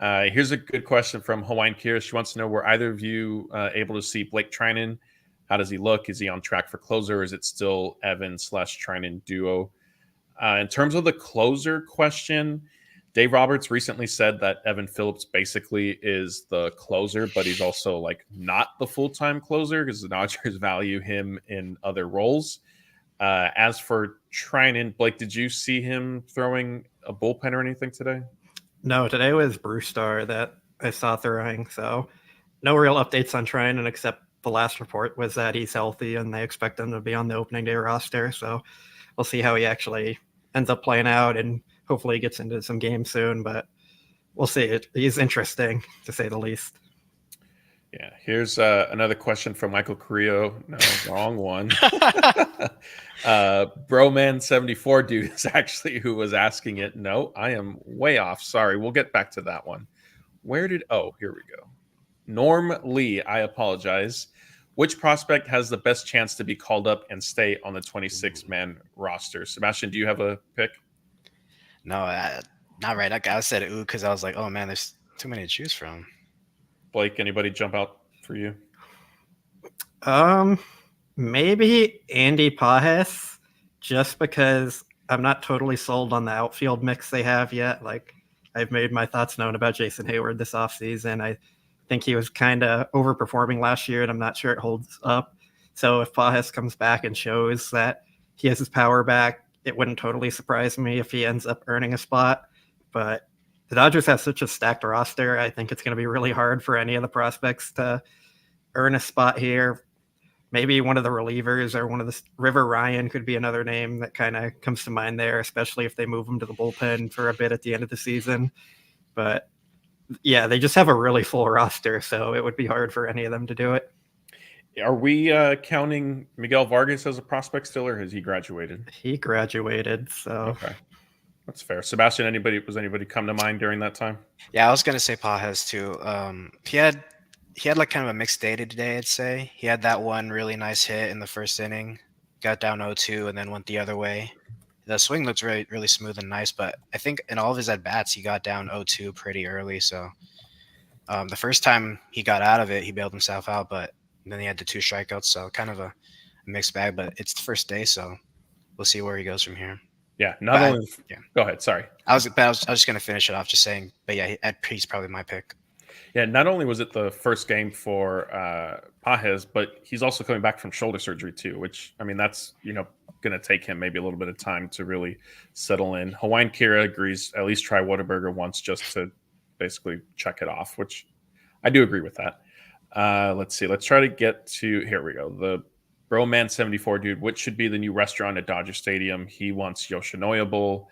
Here's a good question from Hawaiian Kira. She wants to know, were either of you able to see Blake Trinan? How does he look? Is he on track for closer? Or is it still Evan/Trinan duo? In terms of the closer question, Dave Roberts recently said that Evan Phillips basically is the closer, but he's also like not the full-time closer because the Dodgers value him in other roles. As for Trinan, Blake, did you see him throwing a bullpen or anything today? No, today was Brewstar that I saw throwing, so no real updates on Trinan except the last report was that he's healthy and they expect him to be on the opening day roster. So we'll see how he actually ends up playing out and hopefully he gets into some games soon, but we'll see. He's interesting, to say the least. Yeah, here's another question from Michael Carrillo. No, wrong one. Broman74 dude is actually who was asking it. No, I am way off. Sorry. We'll get back to that one. Here we go. Norm Lee, I apologize. Which prospect has the best chance to be called up and stay on the 26-man roster? Sebastian, do you have a pick? No, not right. I said ooh because I was like, oh man, there's too many to choose from. Blake, anybody jump out for you? Maybe Andy Pages, just because I'm not totally sold on the outfield mix they have yet. Like, I've made my thoughts known about Jason Hayward this offseason. I think he was kind of overperforming last year, and I'm not sure it holds up. So if Pages comes back and shows that he has his power back, it wouldn't totally surprise me if he ends up earning a spot. But the Dodgers have such a stacked roster. I think it's going to be really hard for any of the prospects to earn a spot here. Maybe one of the relievers or one of the River Ryan could be another name that kind of comes to mind there, especially if they move him to the bullpen for a bit at the end of the season. But yeah, they just have a really full roster, so it would be hard for any of them to do it. Are we counting Miguel Vargas as a prospect still, or has he graduated? He graduated, so okay, that's fair. Sebastian, anybody come to mind during that time? Yeah, I was gonna say Pages too. He had like kind of a mixed day today, I'd say. He had that one really nice hit in the first inning, got down 0-2, and then went the other way. The swing looked really, really smooth and nice, but I think in all of his at-bats, he got down 0-2 pretty early. So the first time he got out of it, he bailed himself out, but then he had the 2 strikeouts, so kind of a mixed bag. But it's the first day, so we'll see where he goes from here. Yeah, Go ahead, sorry. I was just going to finish it off just saying, but yeah, he's probably my pick. Yeah, not only was it the first game for Pages, but he's also coming back from shoulder surgery too, which, I mean, that's, going to take him maybe a little bit of time to really settle in. Hawaiian Kira agrees, at least try Whataburger once just to basically check it off, which I do agree with that. Let's see. Let's try to get to, here we go. The Broman74 dude, which should be the new restaurant at Dodger Stadium? He wants Yoshinobu.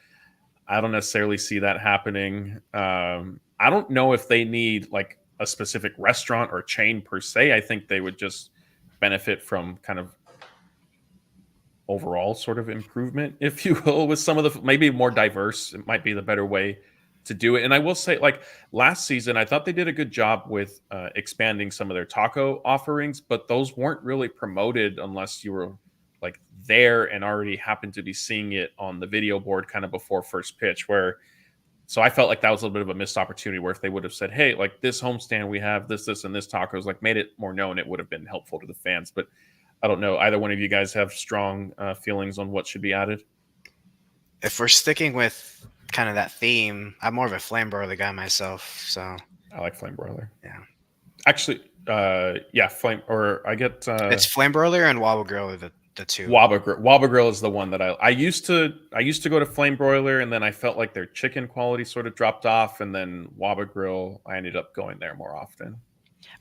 I don't necessarily see that happening. I don't know if they need like a specific restaurant or chain per se. I think they would just benefit from kind of overall sort of improvement, if you will, with some of the maybe more diverse. It might be the better way to do it. And I will say, like last season, I thought they did a good job with expanding some of their taco offerings, but those weren't really promoted unless you were like there and already happened to be seeing it on the video board kind of before first pitch. So I felt like that was a little bit of a missed opportunity where if they would have said, hey, like this homestand, we have this, and this tacos, like made it more known, it would have been helpful to the fans. But I don't know. Either one of you guys have strong feelings on what should be added? If we're sticking with kind of that theme, I'm more of a flame broiler guy myself. So I like flame broiler. Yeah. Actually, flame, or I get it's flame broiler and Waba Grill are the 2. Waba Grill is the one that I used to go to flame broiler, and then I felt like their chicken quality sort of dropped off, and then Waba Grill I ended up going there more often.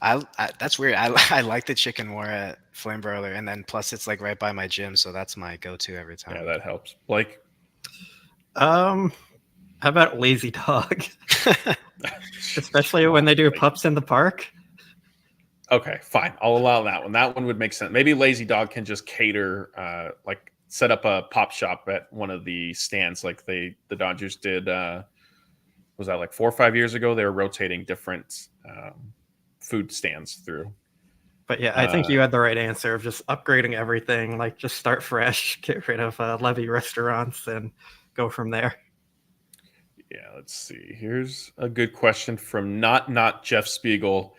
I that's weird. I like the chicken more at flame broiler, and then plus it's like right by my gym, so that's my go-to every time. Yeah, that helps. Blake? How about Lazy Dog? Especially when they do pups in the park. Okay, fine. I'll allow that one. That one would make sense. Maybe Lazy Dog can just cater, like set up a pop shop at one of the stands like the Dodgers did. Was that like 4 or 5 years ago? They were rotating different food stands through. But yeah, I think you had the right answer of just upgrading everything. Like, just start fresh, get rid of levy restaurants, and go from there. Yeah, let's see. Here's a good question from not Jeff Spiegel.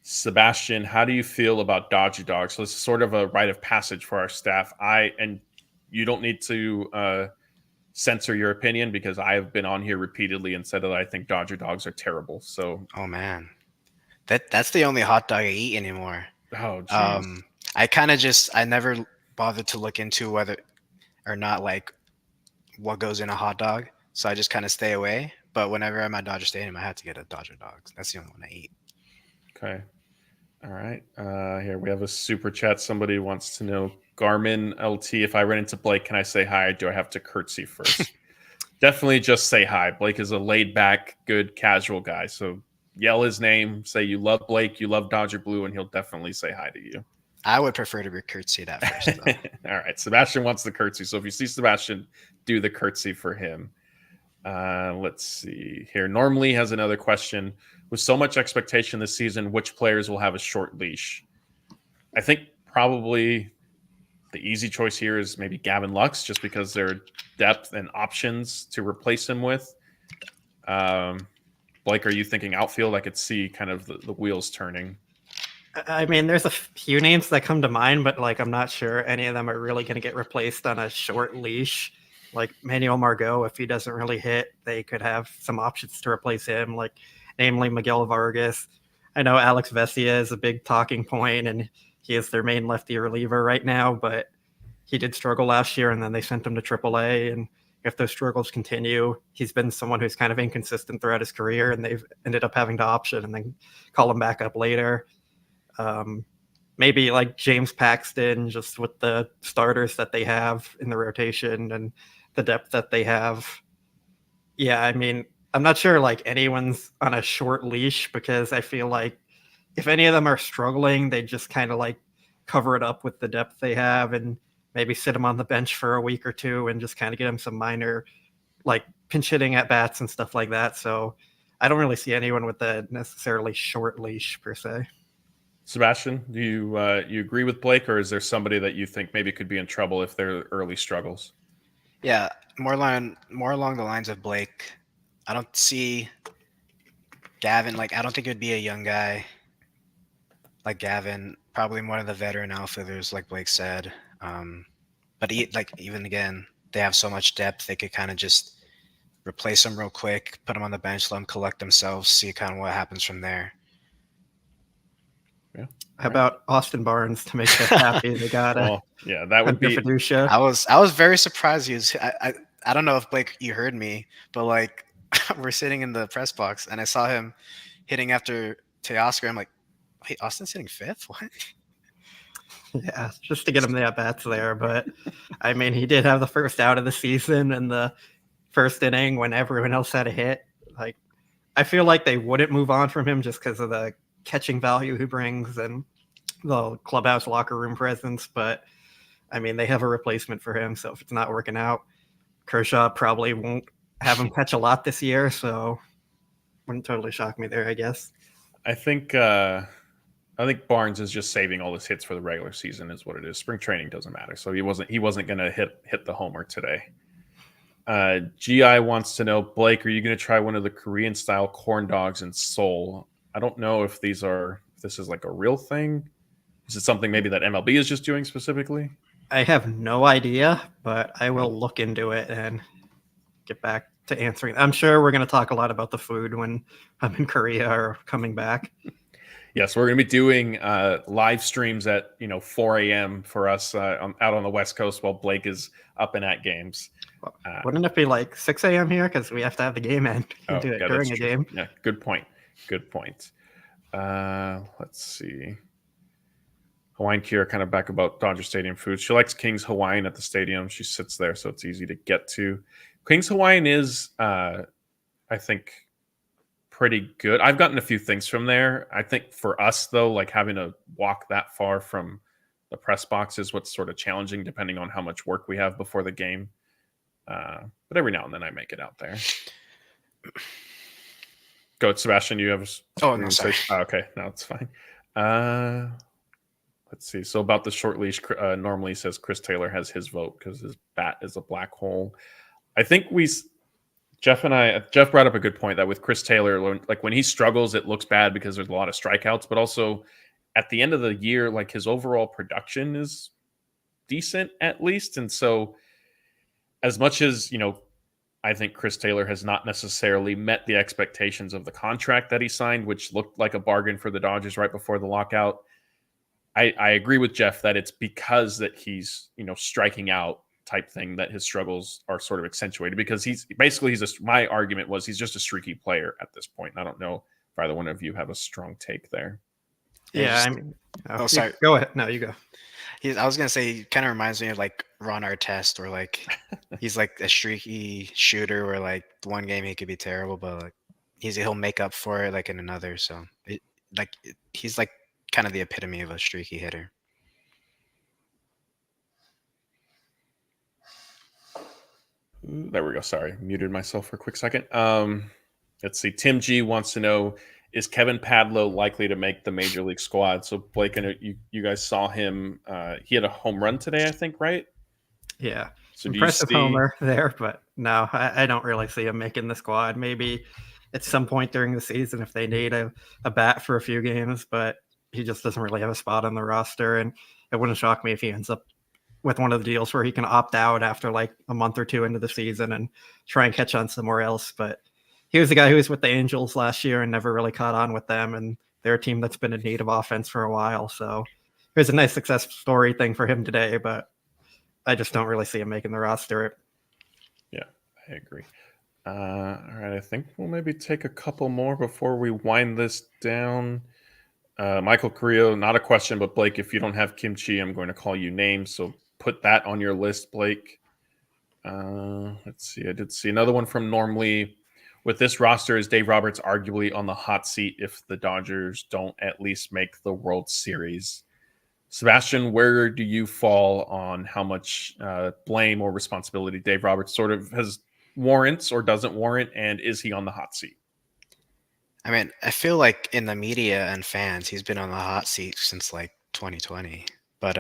Sebastian, how do you feel about Dodgy Dogs? So this is sort of a rite of passage for our staff. And you don't need to censor your opinion, because I have been on here repeatedly and said that I think Dodger Dogs are terrible. So, Oh man, that's the only hot dog I eat anymore. oh geez. I never bothered to look into whether or not like what goes in a hot dog, so I just kind of stay away. But whenever I'm at Dodger Stadium, I have to get a Dodger Dogs. That's the only one I eat. Okay. All right. Here we have a super chat. Somebody wants to know, Garmin LT, if I run into Blake, can I say hi? Do I have to curtsy first? Definitely just say hi. Blake is a laid back, good, casual guy. So yell his name, say you love Blake, you love Dodger Blue, and he'll definitely say hi to you. I would prefer to be curtsied at first, though. All right. Sebastian wants the curtsy. So if you see Sebastian, do the curtsy for him. Let's see here. Normally has another question. With so much expectation this season, which players will have a short leash? I think probably the easy choice here is maybe Gavin Lux, just because there are depth and options to replace him with. Blake, are you thinking outfield? I could see kind of the wheels turning. I mean, there's a few names that come to mind, but like, I'm not sure any of them are really going to get replaced on a short leash. Like Manuel Margot, if he doesn't really hit, they could have some options to replace him, like namely Miguel Vargas. I know Alex Vesia is a big talking point, and he is their main lefty reliever right now, but he did struggle last year, and then they sent him to AAA. And if those struggles continue, he's been someone who's kind of inconsistent throughout his career, and they've ended up having to option and then call him back up later. Maybe like James Paxton, just with the starters that they have in the rotation and the depth that they have. Yeah, I mean, I'm not sure like anyone's on a short leash, because I feel like if any of them are struggling, they just kind of like cover it up with the depth they have and maybe sit them on the bench for a week or two and just kind of get them some minor like pinch hitting at bats and stuff like that. So I don't really see anyone with a necessarily short leash per se. Sebastian, do you agree with Blake, or is there somebody that you think maybe could be in trouble if they're early struggles? Yeah, more along the lines of Blake. I don't see Gavin. Like, I don't think it would be a young guy like Gavin. Probably one of the veteran outfielders, like Blake said. But even again, they have so much depth. They could kind of just replace them real quick, put them on the bench, let them collect themselves, see kind of what happens from there. Yeah. How about Austin Barnes to make us happy? They got that would be. Fiducia. I was very surprised. I don't know if Blake, you heard me, but like we're sitting in the press box and I saw him hitting after Teoscar. I'm like, wait, Austin's hitting fifth? What? Yeah, just to get him the at-bats there. But, I mean, he did have the first out of the season in the first inning when everyone else had a hit. Like, I feel like they wouldn't move on from him just because of the catching value he brings and the clubhouse locker room presence. But, I mean, they have a replacement for him. So if it's not working out, Kershaw probably won't have him catch a lot this year. So wouldn't totally shock me there, I guess. I think Barnes is just saving all his hits for the regular season is what it is. Spring training doesn't matter. So he wasn't going to hit the homer today. GI wants to know, Blake, are you going to try one of the Korean style corn dogs in Seoul? I don't know if this is like a real thing. Is it something maybe that MLB is just doing specifically? I have no idea, but I will look into it and get back to answering. I'm sure we're going to talk a lot about the food when I'm in Korea or coming back. Yes, we're going to be doing live streams at 4 a.m. for us out on the West Coast while Blake is up and at games. Wouldn't it be like 6 a.m. here because we have to have the game end and do it during a game? Yeah, good point. Let's see. Hawaiian Kira kind of back about Dodger Stadium food. She likes King's Hawaiian at the stadium. She sits there, so it's easy to get to. King's Hawaiian is, I think, pretty good. I've gotten a few things from there. I think for us, though, like having to walk that far from the press box is what's sort of challenging, depending on how much work we have before the game. But every now and then I make it out there. Go, Sebastian. You have. Oh, no, sorry. Okay, no, it's fine. Let's see. So about the short leash, normally says Chris Taylor has his vote because his bat is a black hole. I think Jeff brought up a good point that with Chris Taylor, like when he struggles, it looks bad because there's a lot of strikeouts, but also at the end of the year, like his overall production is decent at least. And so as much as, I think Chris Taylor has not necessarily met the expectations of the contract that he signed, which looked like a bargain for the Dodgers right before the lockout. I agree with Jeff that it's because that he's, striking out type thing that his struggles are sort of accentuated because my argument was he's just a streaky player at this point. I don't know if either one of you have a strong take there. Yeah. Sorry. Go ahead. No, you go. I was going to say, he kind of reminds me of like Ron Artest, where like he's like a streaky shooter where like one game he could be terrible, but like he'll make up for it like in another. So he's like kind of the epitome of a streaky hitter. There we go. Sorry, muted myself for a quick second. Let's see. Tim G wants to know, is Kevin Padlo likely to make the major league squad? So Blake, you guys saw him. He had a home run today, I think, right? Yeah. So impressive homer there, but no, I don't really see him making the squad. Maybe at some point during the season if they need a bat for a few games, but he just doesn't really have a spot on the roster. And it wouldn't shock me if he ends up with one of the deals where he can opt out after like a month or two into the season and try and catch on somewhere else. But he was the guy who was with the Angels last year and never really caught on with them. And they're a team that's been in need of offense for a while. So it was a nice success story thing for him today, but I just don't really see him making the roster. Yeah, I agree. All right, I think we'll maybe take a couple more before we wind this down. Michael Carrillo, not a question, but Blake, if you don't have kimchi, I'm going to call you names. So put that on your list, Blake. Let's see. I did see another one from Normally. With this roster, is Dave Roberts arguably on the hot seat if the Dodgers don't at least make the World Series? Sebastian, where do you fall on how much blame or responsibility Dave Roberts sort of warrants or doesn't warrant, and is he on the hot seat? I mean, I feel like in the media and fans, he's been on the hot seat since like 2020. But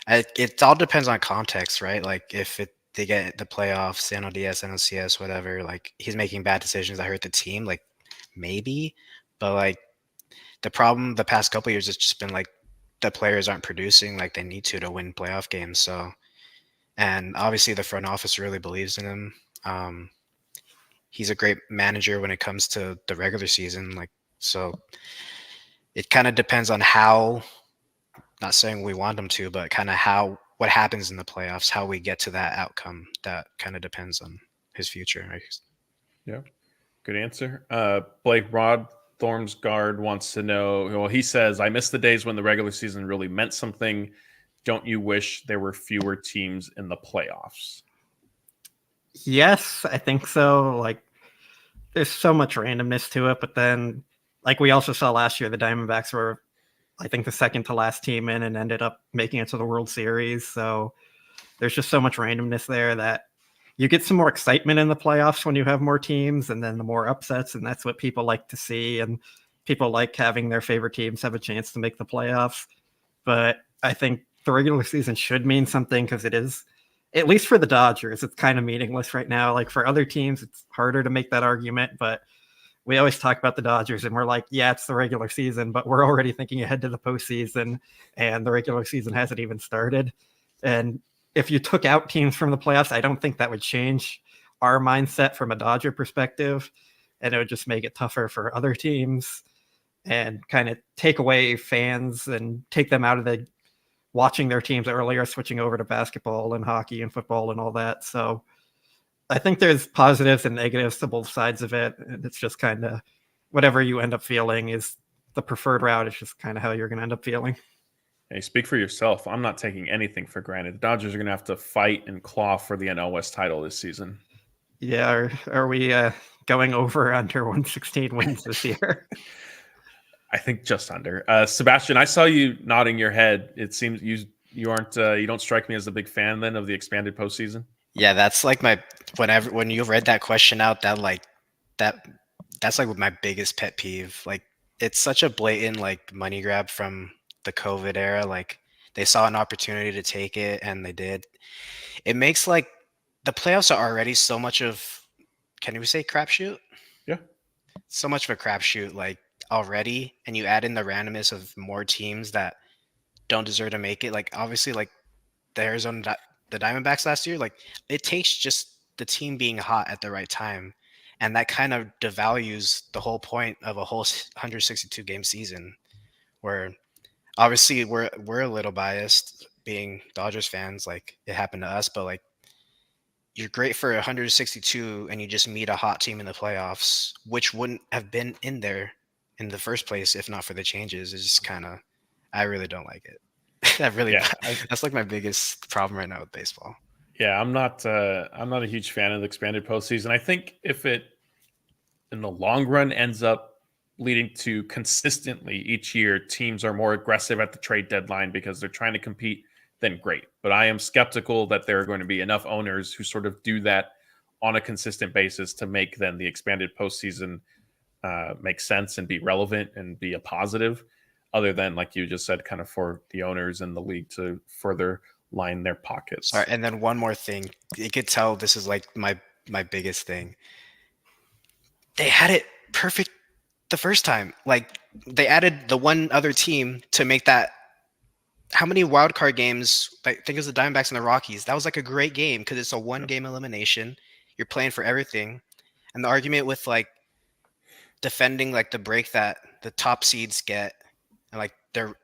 it all depends on context, right? Like if they get the playoffs, NLDS, NLCS, whatever, like he's making bad decisions that hurt the team, like maybe. But like the problem the past couple of years has just been like the players aren't producing like they need to win playoff games. So, and obviously the front office really believes in him. He's a great manager when it comes to the regular season. Like, so it kind of depends on how, not saying we want him to, but kind of what happens in the playoffs, how we get to that outcome. That kind of depends on his future. Right? Yeah. Good answer. Blake, Rod Thormsgaard wants to know, well, he says, I miss the days when the regular season really meant something. Don't you wish there were fewer teams in the playoffs? Yes, I think so. Like, there's so much randomness to it, but then, like we also saw last year, the Diamondbacks were, I think, the second to last team in and ended up making it to the World Series. So there's just so much randomness there that you get some more excitement in the playoffs when you have more teams, and then the more upsets, and that's what people like to see. And people like having their favorite teams have a chance to make the playoffs. But I think the regular season should mean something because it is, at least for the Dodgers, it's kind of meaningless right now. Like for other teams, it's harder to make that argument, but we always talk about the Dodgers and we're like, yeah, it's the regular season, but we're already thinking ahead to the postseason and the regular season hasn't even started. And if you took out teams from the playoffs, I don't think that would change our mindset from a Dodger perspective. And it would just make it tougher for other teams and kind of take away fans and take them out of the watching their teams earlier, switching over to basketball and hockey and football and all that. So I think there's positives and negatives to both sides of it. And it's just kind of whatever you end up feeling is the preferred route. It's just kind of how you're going to end up feeling. Hey, speak for yourself. I'm not taking anything for granted. The Dodgers are going to have to fight and claw for the NL West title this season. Yeah. Are we going over under 116 wins this year? I think just under. Sebastian, I saw you nodding your head. It seems you aren't you don't strike me as a big fan then of the expanded postseason. Yeah, that's like when you read that question out, that that's like my biggest pet peeve. Like, it's such a blatant like money grab from the COVID era. Like, they saw an opportunity to take it and they did. It makes like the playoffs are already so much of, can we say crapshoot? Yeah. So much of a crapshoot like already, and you add in the randomness of more teams that don't deserve to make it. Like, obviously, like the Diamondbacks last year, like, it takes just the team being hot at the right time, and that kind of devalues the whole point of a whole 162 game season. Where obviously we're a little biased being Dodgers fans, like it happened to us, but like you're great for 162 and you just meet a hot team in the playoffs, which wouldn't have been in there in the first place if not for the changes. It's just kind of, I really don't like it. That's like my biggest problem right now with baseball. Yeah, I'm not a huge fan of the expanded postseason. I think if it in the long run ends up leading to consistently each year teams are more aggressive at the trade deadline because they're trying to compete, then great. But I am skeptical that there are going to be enough owners who sort of do that on a consistent basis to make then the expanded postseason make sense and be relevant and be a positive, other than, like you just said, kind of for the owners and the league to further line their pockets. Sorry, and then one more thing. You could tell this is like my biggest thing. They had it perfect the first time. Like, they added the one other team to make that. How many wild card games? I think it was the Diamondbacks and the Rockies. That was like a great game because it's a one game elimination. You're playing for everything. And the argument with like defending like the break that the top seeds get, and like they're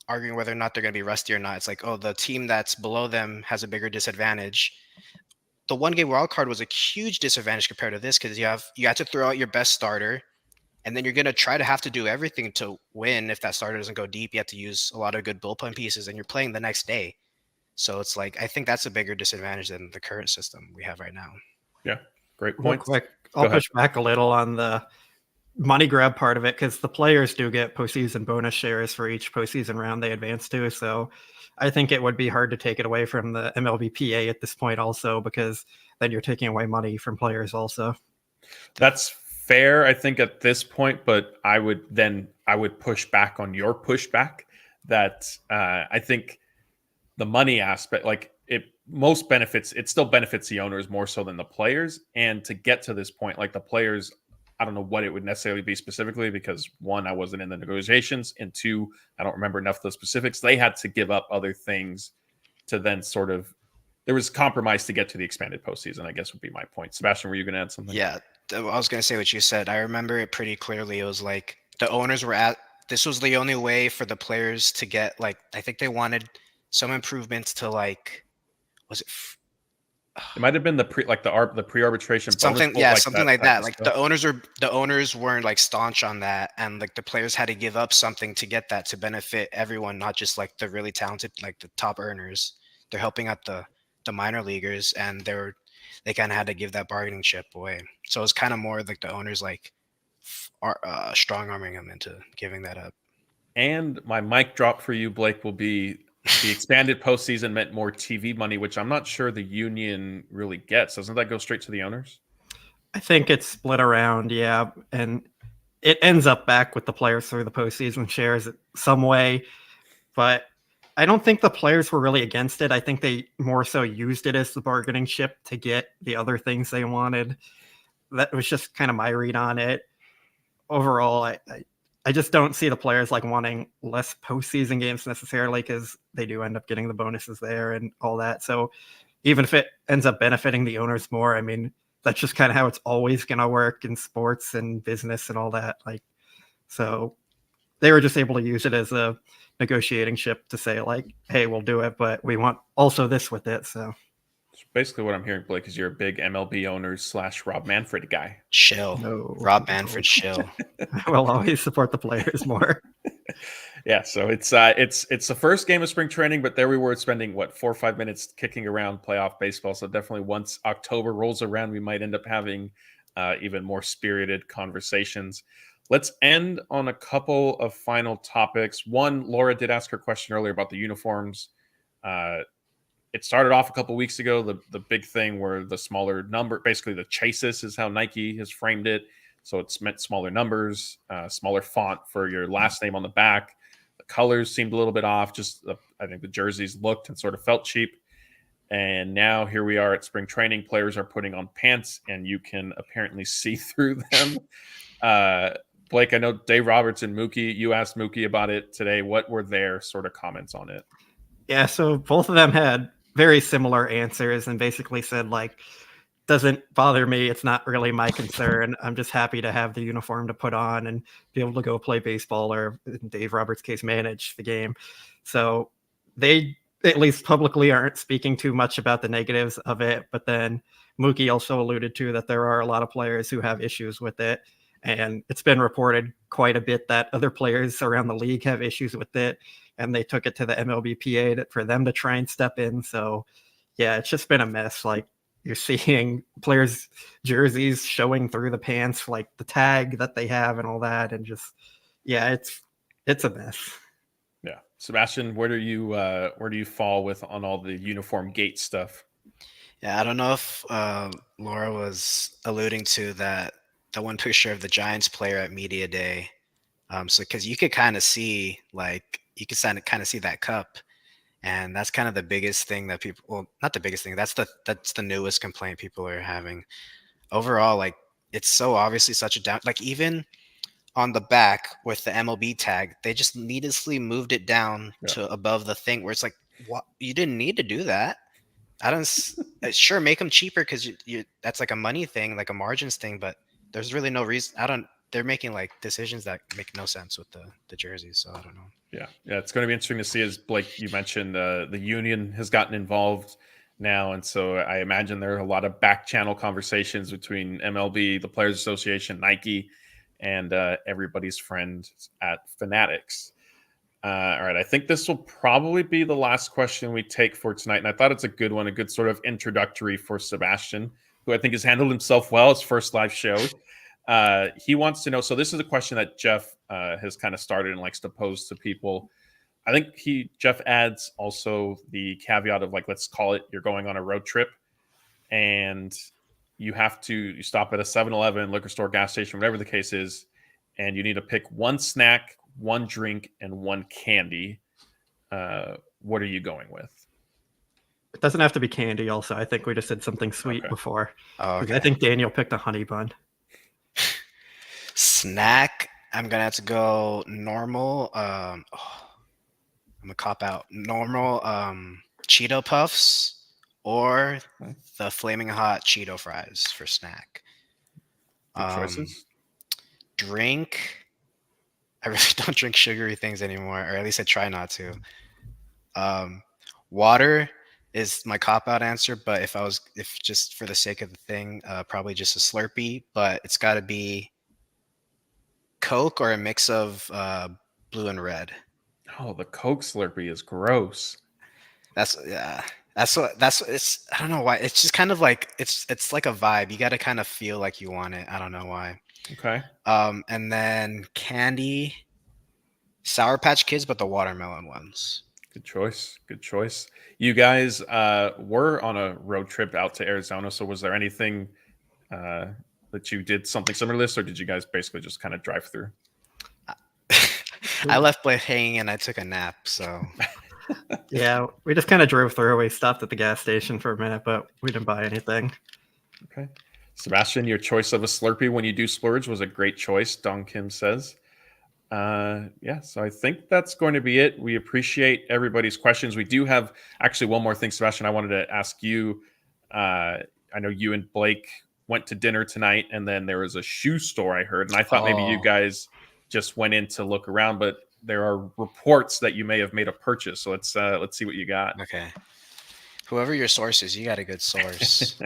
arguing whether or not they're going to be rusty or not. It's like, oh, the team that's below them has a bigger disadvantage. The one game wild card was a huge disadvantage compared to this because you have to throw out your best starter, and then you're going to have to do everything to win. If that starter doesn't go deep, you have to use a lot of good bullpen pieces, and you're playing the next day. So it's like, I think that's a bigger disadvantage than the current system we have right now. Yeah, great Real point. quick, I'll push back a little on the money grab part of it because the players do get postseason bonus shares for each postseason round they advance to. So I think it would be hard to take it away from the MLBPA at this point also, because then you're taking away money from players also. That's fair, I think, at this point, but I would push back on your pushback that I think the money aspect, like it still benefits the owners more so than the players. And to get to this point, like the players, I don't know what it would necessarily be specifically because one, I wasn't in the negotiations, and two, I don't remember enough of the specifics. They had to give up other things to then sort of, there was compromise to get to the expanded postseason, I guess would be my point. Sebastian, were you going to add something? Yeah, I was going to say what you said. I remember it pretty clearly. It was like the owners this was the only way for the players to get, like, I think they wanted some improvements to, like, was it It might have been the pre-arbitration something, bonus, yeah, something like that. Like stuff. the owners weren't like staunch on that, and like the players had to give up something to get that to benefit everyone, not just like the really talented, like the top earners. They're helping out the minor leaguers, and they kind of had to give that bargaining chip away. So it's kind of more like the owners like strong arming them into giving that up. And my mic drop for you, Blake, will be the expanded postseason meant more TV money, which I'm not sure the union really gets. Doesn't that go straight to the owners? I think it's split around, yeah. And it ends up back with the players through the postseason shares some way. But I don't think the players were really against it. I think they more so used it as the bargaining chip to get the other things they wanted. That was just kind of my read on it. Overall, I just don't see the players like wanting less postseason games necessarily because they do end up getting the bonuses there and all that. So even if it ends up benefiting the owners more, I mean, that's just kind of how it's always going to work in sports and business and all that. Like, so they were just able to use it as a negotiating chip to say like, hey, we'll do it, but we want also this with it. So basically what I'm hearing, Blake, is you're a big MLB owners / Rob Manfred guy. Chill. No, Rob Manfred, chill. I will always support the players more. Yeah, so it's the first game of spring training, but there we were spending 4 or 5 minutes kicking around playoff baseball. So definitely once October rolls around, we might end up having even more spirited conversations. Let's end on a couple of final topics. One, Laura did ask her question earlier about the uniforms. It started off a couple weeks ago, the big thing where the smaller number, basically the chasis is how Nike has framed it. So it's meant smaller numbers, smaller font for your last name on the back. The colors seemed a little bit off. I think the jerseys looked and sort of felt cheap. And now here we are at spring training. Players are putting on pants, and you can apparently see through them. Blake, I know Dave Roberts and Mookie, you asked Mookie about it today. What were their sort of comments on it? Yeah, so both of them had very similar answers and basically said, like, doesn't bother me. It's not really my concern. I'm just happy to have the uniform to put on and be able to go play baseball, or in Dave Roberts' case, manage the game. So they, at least publicly, aren't speaking too much about the negatives of it. But then Mookie also alluded to that there are a lot of players who have issues with it. And it's been reported quite a bit that other players around the league have issues with it. And they took it to the MLBPA for them to try and step in. So, yeah, it's just been a mess. Like, you're seeing players' jerseys showing through the pants, like the tag that they have and all that. And just, yeah, it's a mess. Yeah. Sebastian, where do you fall with on all the uniform gate stuff? Yeah, I don't know if Laura was alluding to that one picture of the Giants player at Media Day. So because you could kind of see, like, you could kind of see that cup. And that's kind of the biggest thing that people, well, not the biggest thing, that's the newest complaint people are having. Overall, like, it's so obviously such a down, like, even on the back with the MLB tag, they just needlessly moved it down to above the thing, where it's like, what? You didn't need to do that. I don't, sure, make them cheaper because you that's like a money thing, like a margins thing, but there's really no reason. They're making like decisions that make no sense with the jerseys, so I don't know. Yeah, it's going to be interesting to see. As Blake, you mentioned, the union has gotten involved now, and so I imagine there are a lot of back channel conversations between MLB, the Players Association, Nike, and everybody's friend at Fanatics. All right, I think this will probably be the last question we take for tonight, and I thought it's a good one, a good sort of introductory for Sebastian, who I think has handled himself well. His first live show. He wants to know, so this is a question that Jeff has kind of started and likes to pose to people. I think Jeff adds also the caveat of, like, let's call it, you're going on a road trip and you stop at a 7-Eleven, liquor store, gas station, whatever the case is, and you need to pick one snack, one drink, and one candy. What are you going with? It doesn't have to be candy also. I think we just said something sweet before. Oh, okay. I think Daniel picked a honey bun. Snack, I'm gonna have to go normal. I'm a cop out. Normal Cheeto Puffs or the flaming hot Cheeto fries for snack. Good choices. Drink, I really don't drink sugary things anymore, or at least I try not to. Water is my cop out answer, but if just for the sake of the thing, probably just a Slurpee, but it's got to be Coke or a mix of blue and red. Oh, the Coke Slurpee is gross. That's it's, I don't know why. It's just kind of like, it's like a vibe. You got to kind of feel like you want it. I don't know why. Okay. And then candy, Sour Patch Kids, but the watermelon ones. Good choice. Good choice. You guys were on a road trip out to Arizona. So was there anything that you did something similar to this, or did you guys basically just kind of drive through? I left Blake hanging and I took a nap. So yeah, we just kind of drove through. We stopped at the gas station for a minute, but we didn't buy anything. Okay. Sebastian, your choice of a Slurpee when you do splurge was a great choice, Don Kim says. Yeah, so I think that's going to be it. We appreciate everybody's questions. We do have actually one more thing, Sebastian, I wanted to ask you. I know you and Blake went to dinner tonight, and then there was a shoe store I heard, and I thought maybe you guys just went in to look around, but there are reports that you may have made a purchase. So let's see what you got. Okay. Whoever your source is, you got a good source.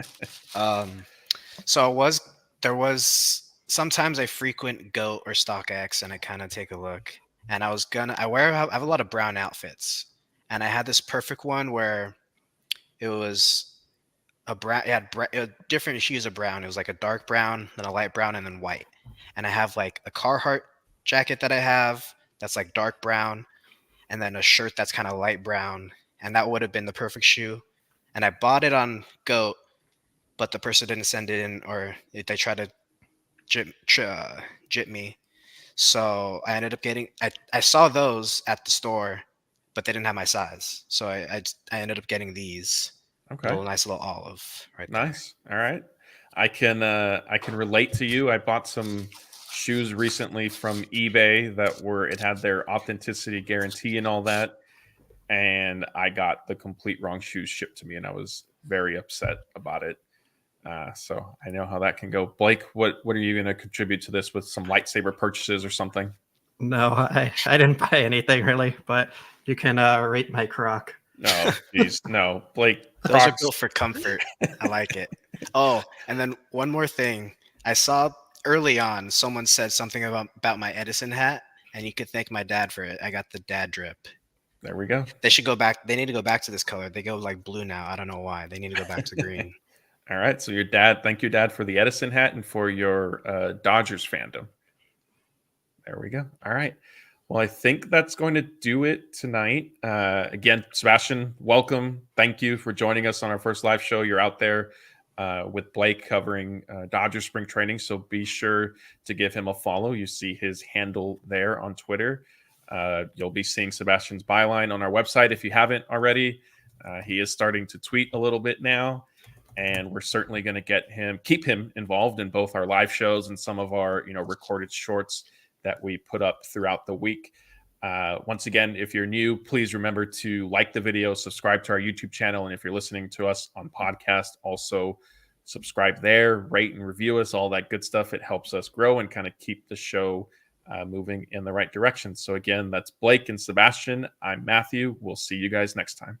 So there was sometimes I frequent GOAT or StockX and I kind of take a look, and I have a lot of brown outfits, and I had this perfect one where it was a brown, different hues of brown. It was like a dark brown, then a light brown, and then white. And I have like a Carhartt jacket that I have that's like dark brown, and then a shirt that's kind of light brown, and that would have been the perfect shoe. And I bought it on GOAT, but the person didn't send it in, or they tried to Jitme. So I ended up getting. I saw those at the store, but they didn't have my size. So I ended up getting these. Okay. Nice little olive right there. Nice. All right. I can relate to you. I bought some shoes recently from eBay it had their authenticity guarantee and all that, and I got the complete wrong shoes shipped to me, and I was very upset about it. So I know how that can go. Blake, what are you going to contribute to this with some lightsaber purchases or something? No, I didn't buy anything really, but you can rate my croc. No, geez, no, Blake. Those are Crocs. built for comfort. I like it. Oh, and then one more thing. I saw early on someone said something about my Edison hat, and you could thank my dad for it. I got the dad drip. There we go. They should go back. They need to go back to this color. They go like blue now. I don't know why. They need to go back to green. All right. So your dad, thank you, Dad, for the Edison hat and for your Dodgers fandom. There we go. All right. Well, I think that's going to do it tonight. Again, Sebastian, welcome. Thank you for joining us on our first live show. You're out there with Blake covering Dodgers spring training, so be sure to give him a follow. You see his handle there on Twitter. You'll be seeing Sebastian's byline on our website if you haven't already. He is starting to tweet a little bit now, and we're certainly going to keep him involved in both our live shows and some of our recorded shorts that we put up throughout the week. Once again, if you're new, please remember to like the video, subscribe to our YouTube channel, and if you're listening to us on podcast, also subscribe there, rate and review us, all that good stuff. It helps us grow and kind of keep the show moving in the right direction. So again, that's Blake and Sebastian. I'm Matthew. We'll see you guys next time.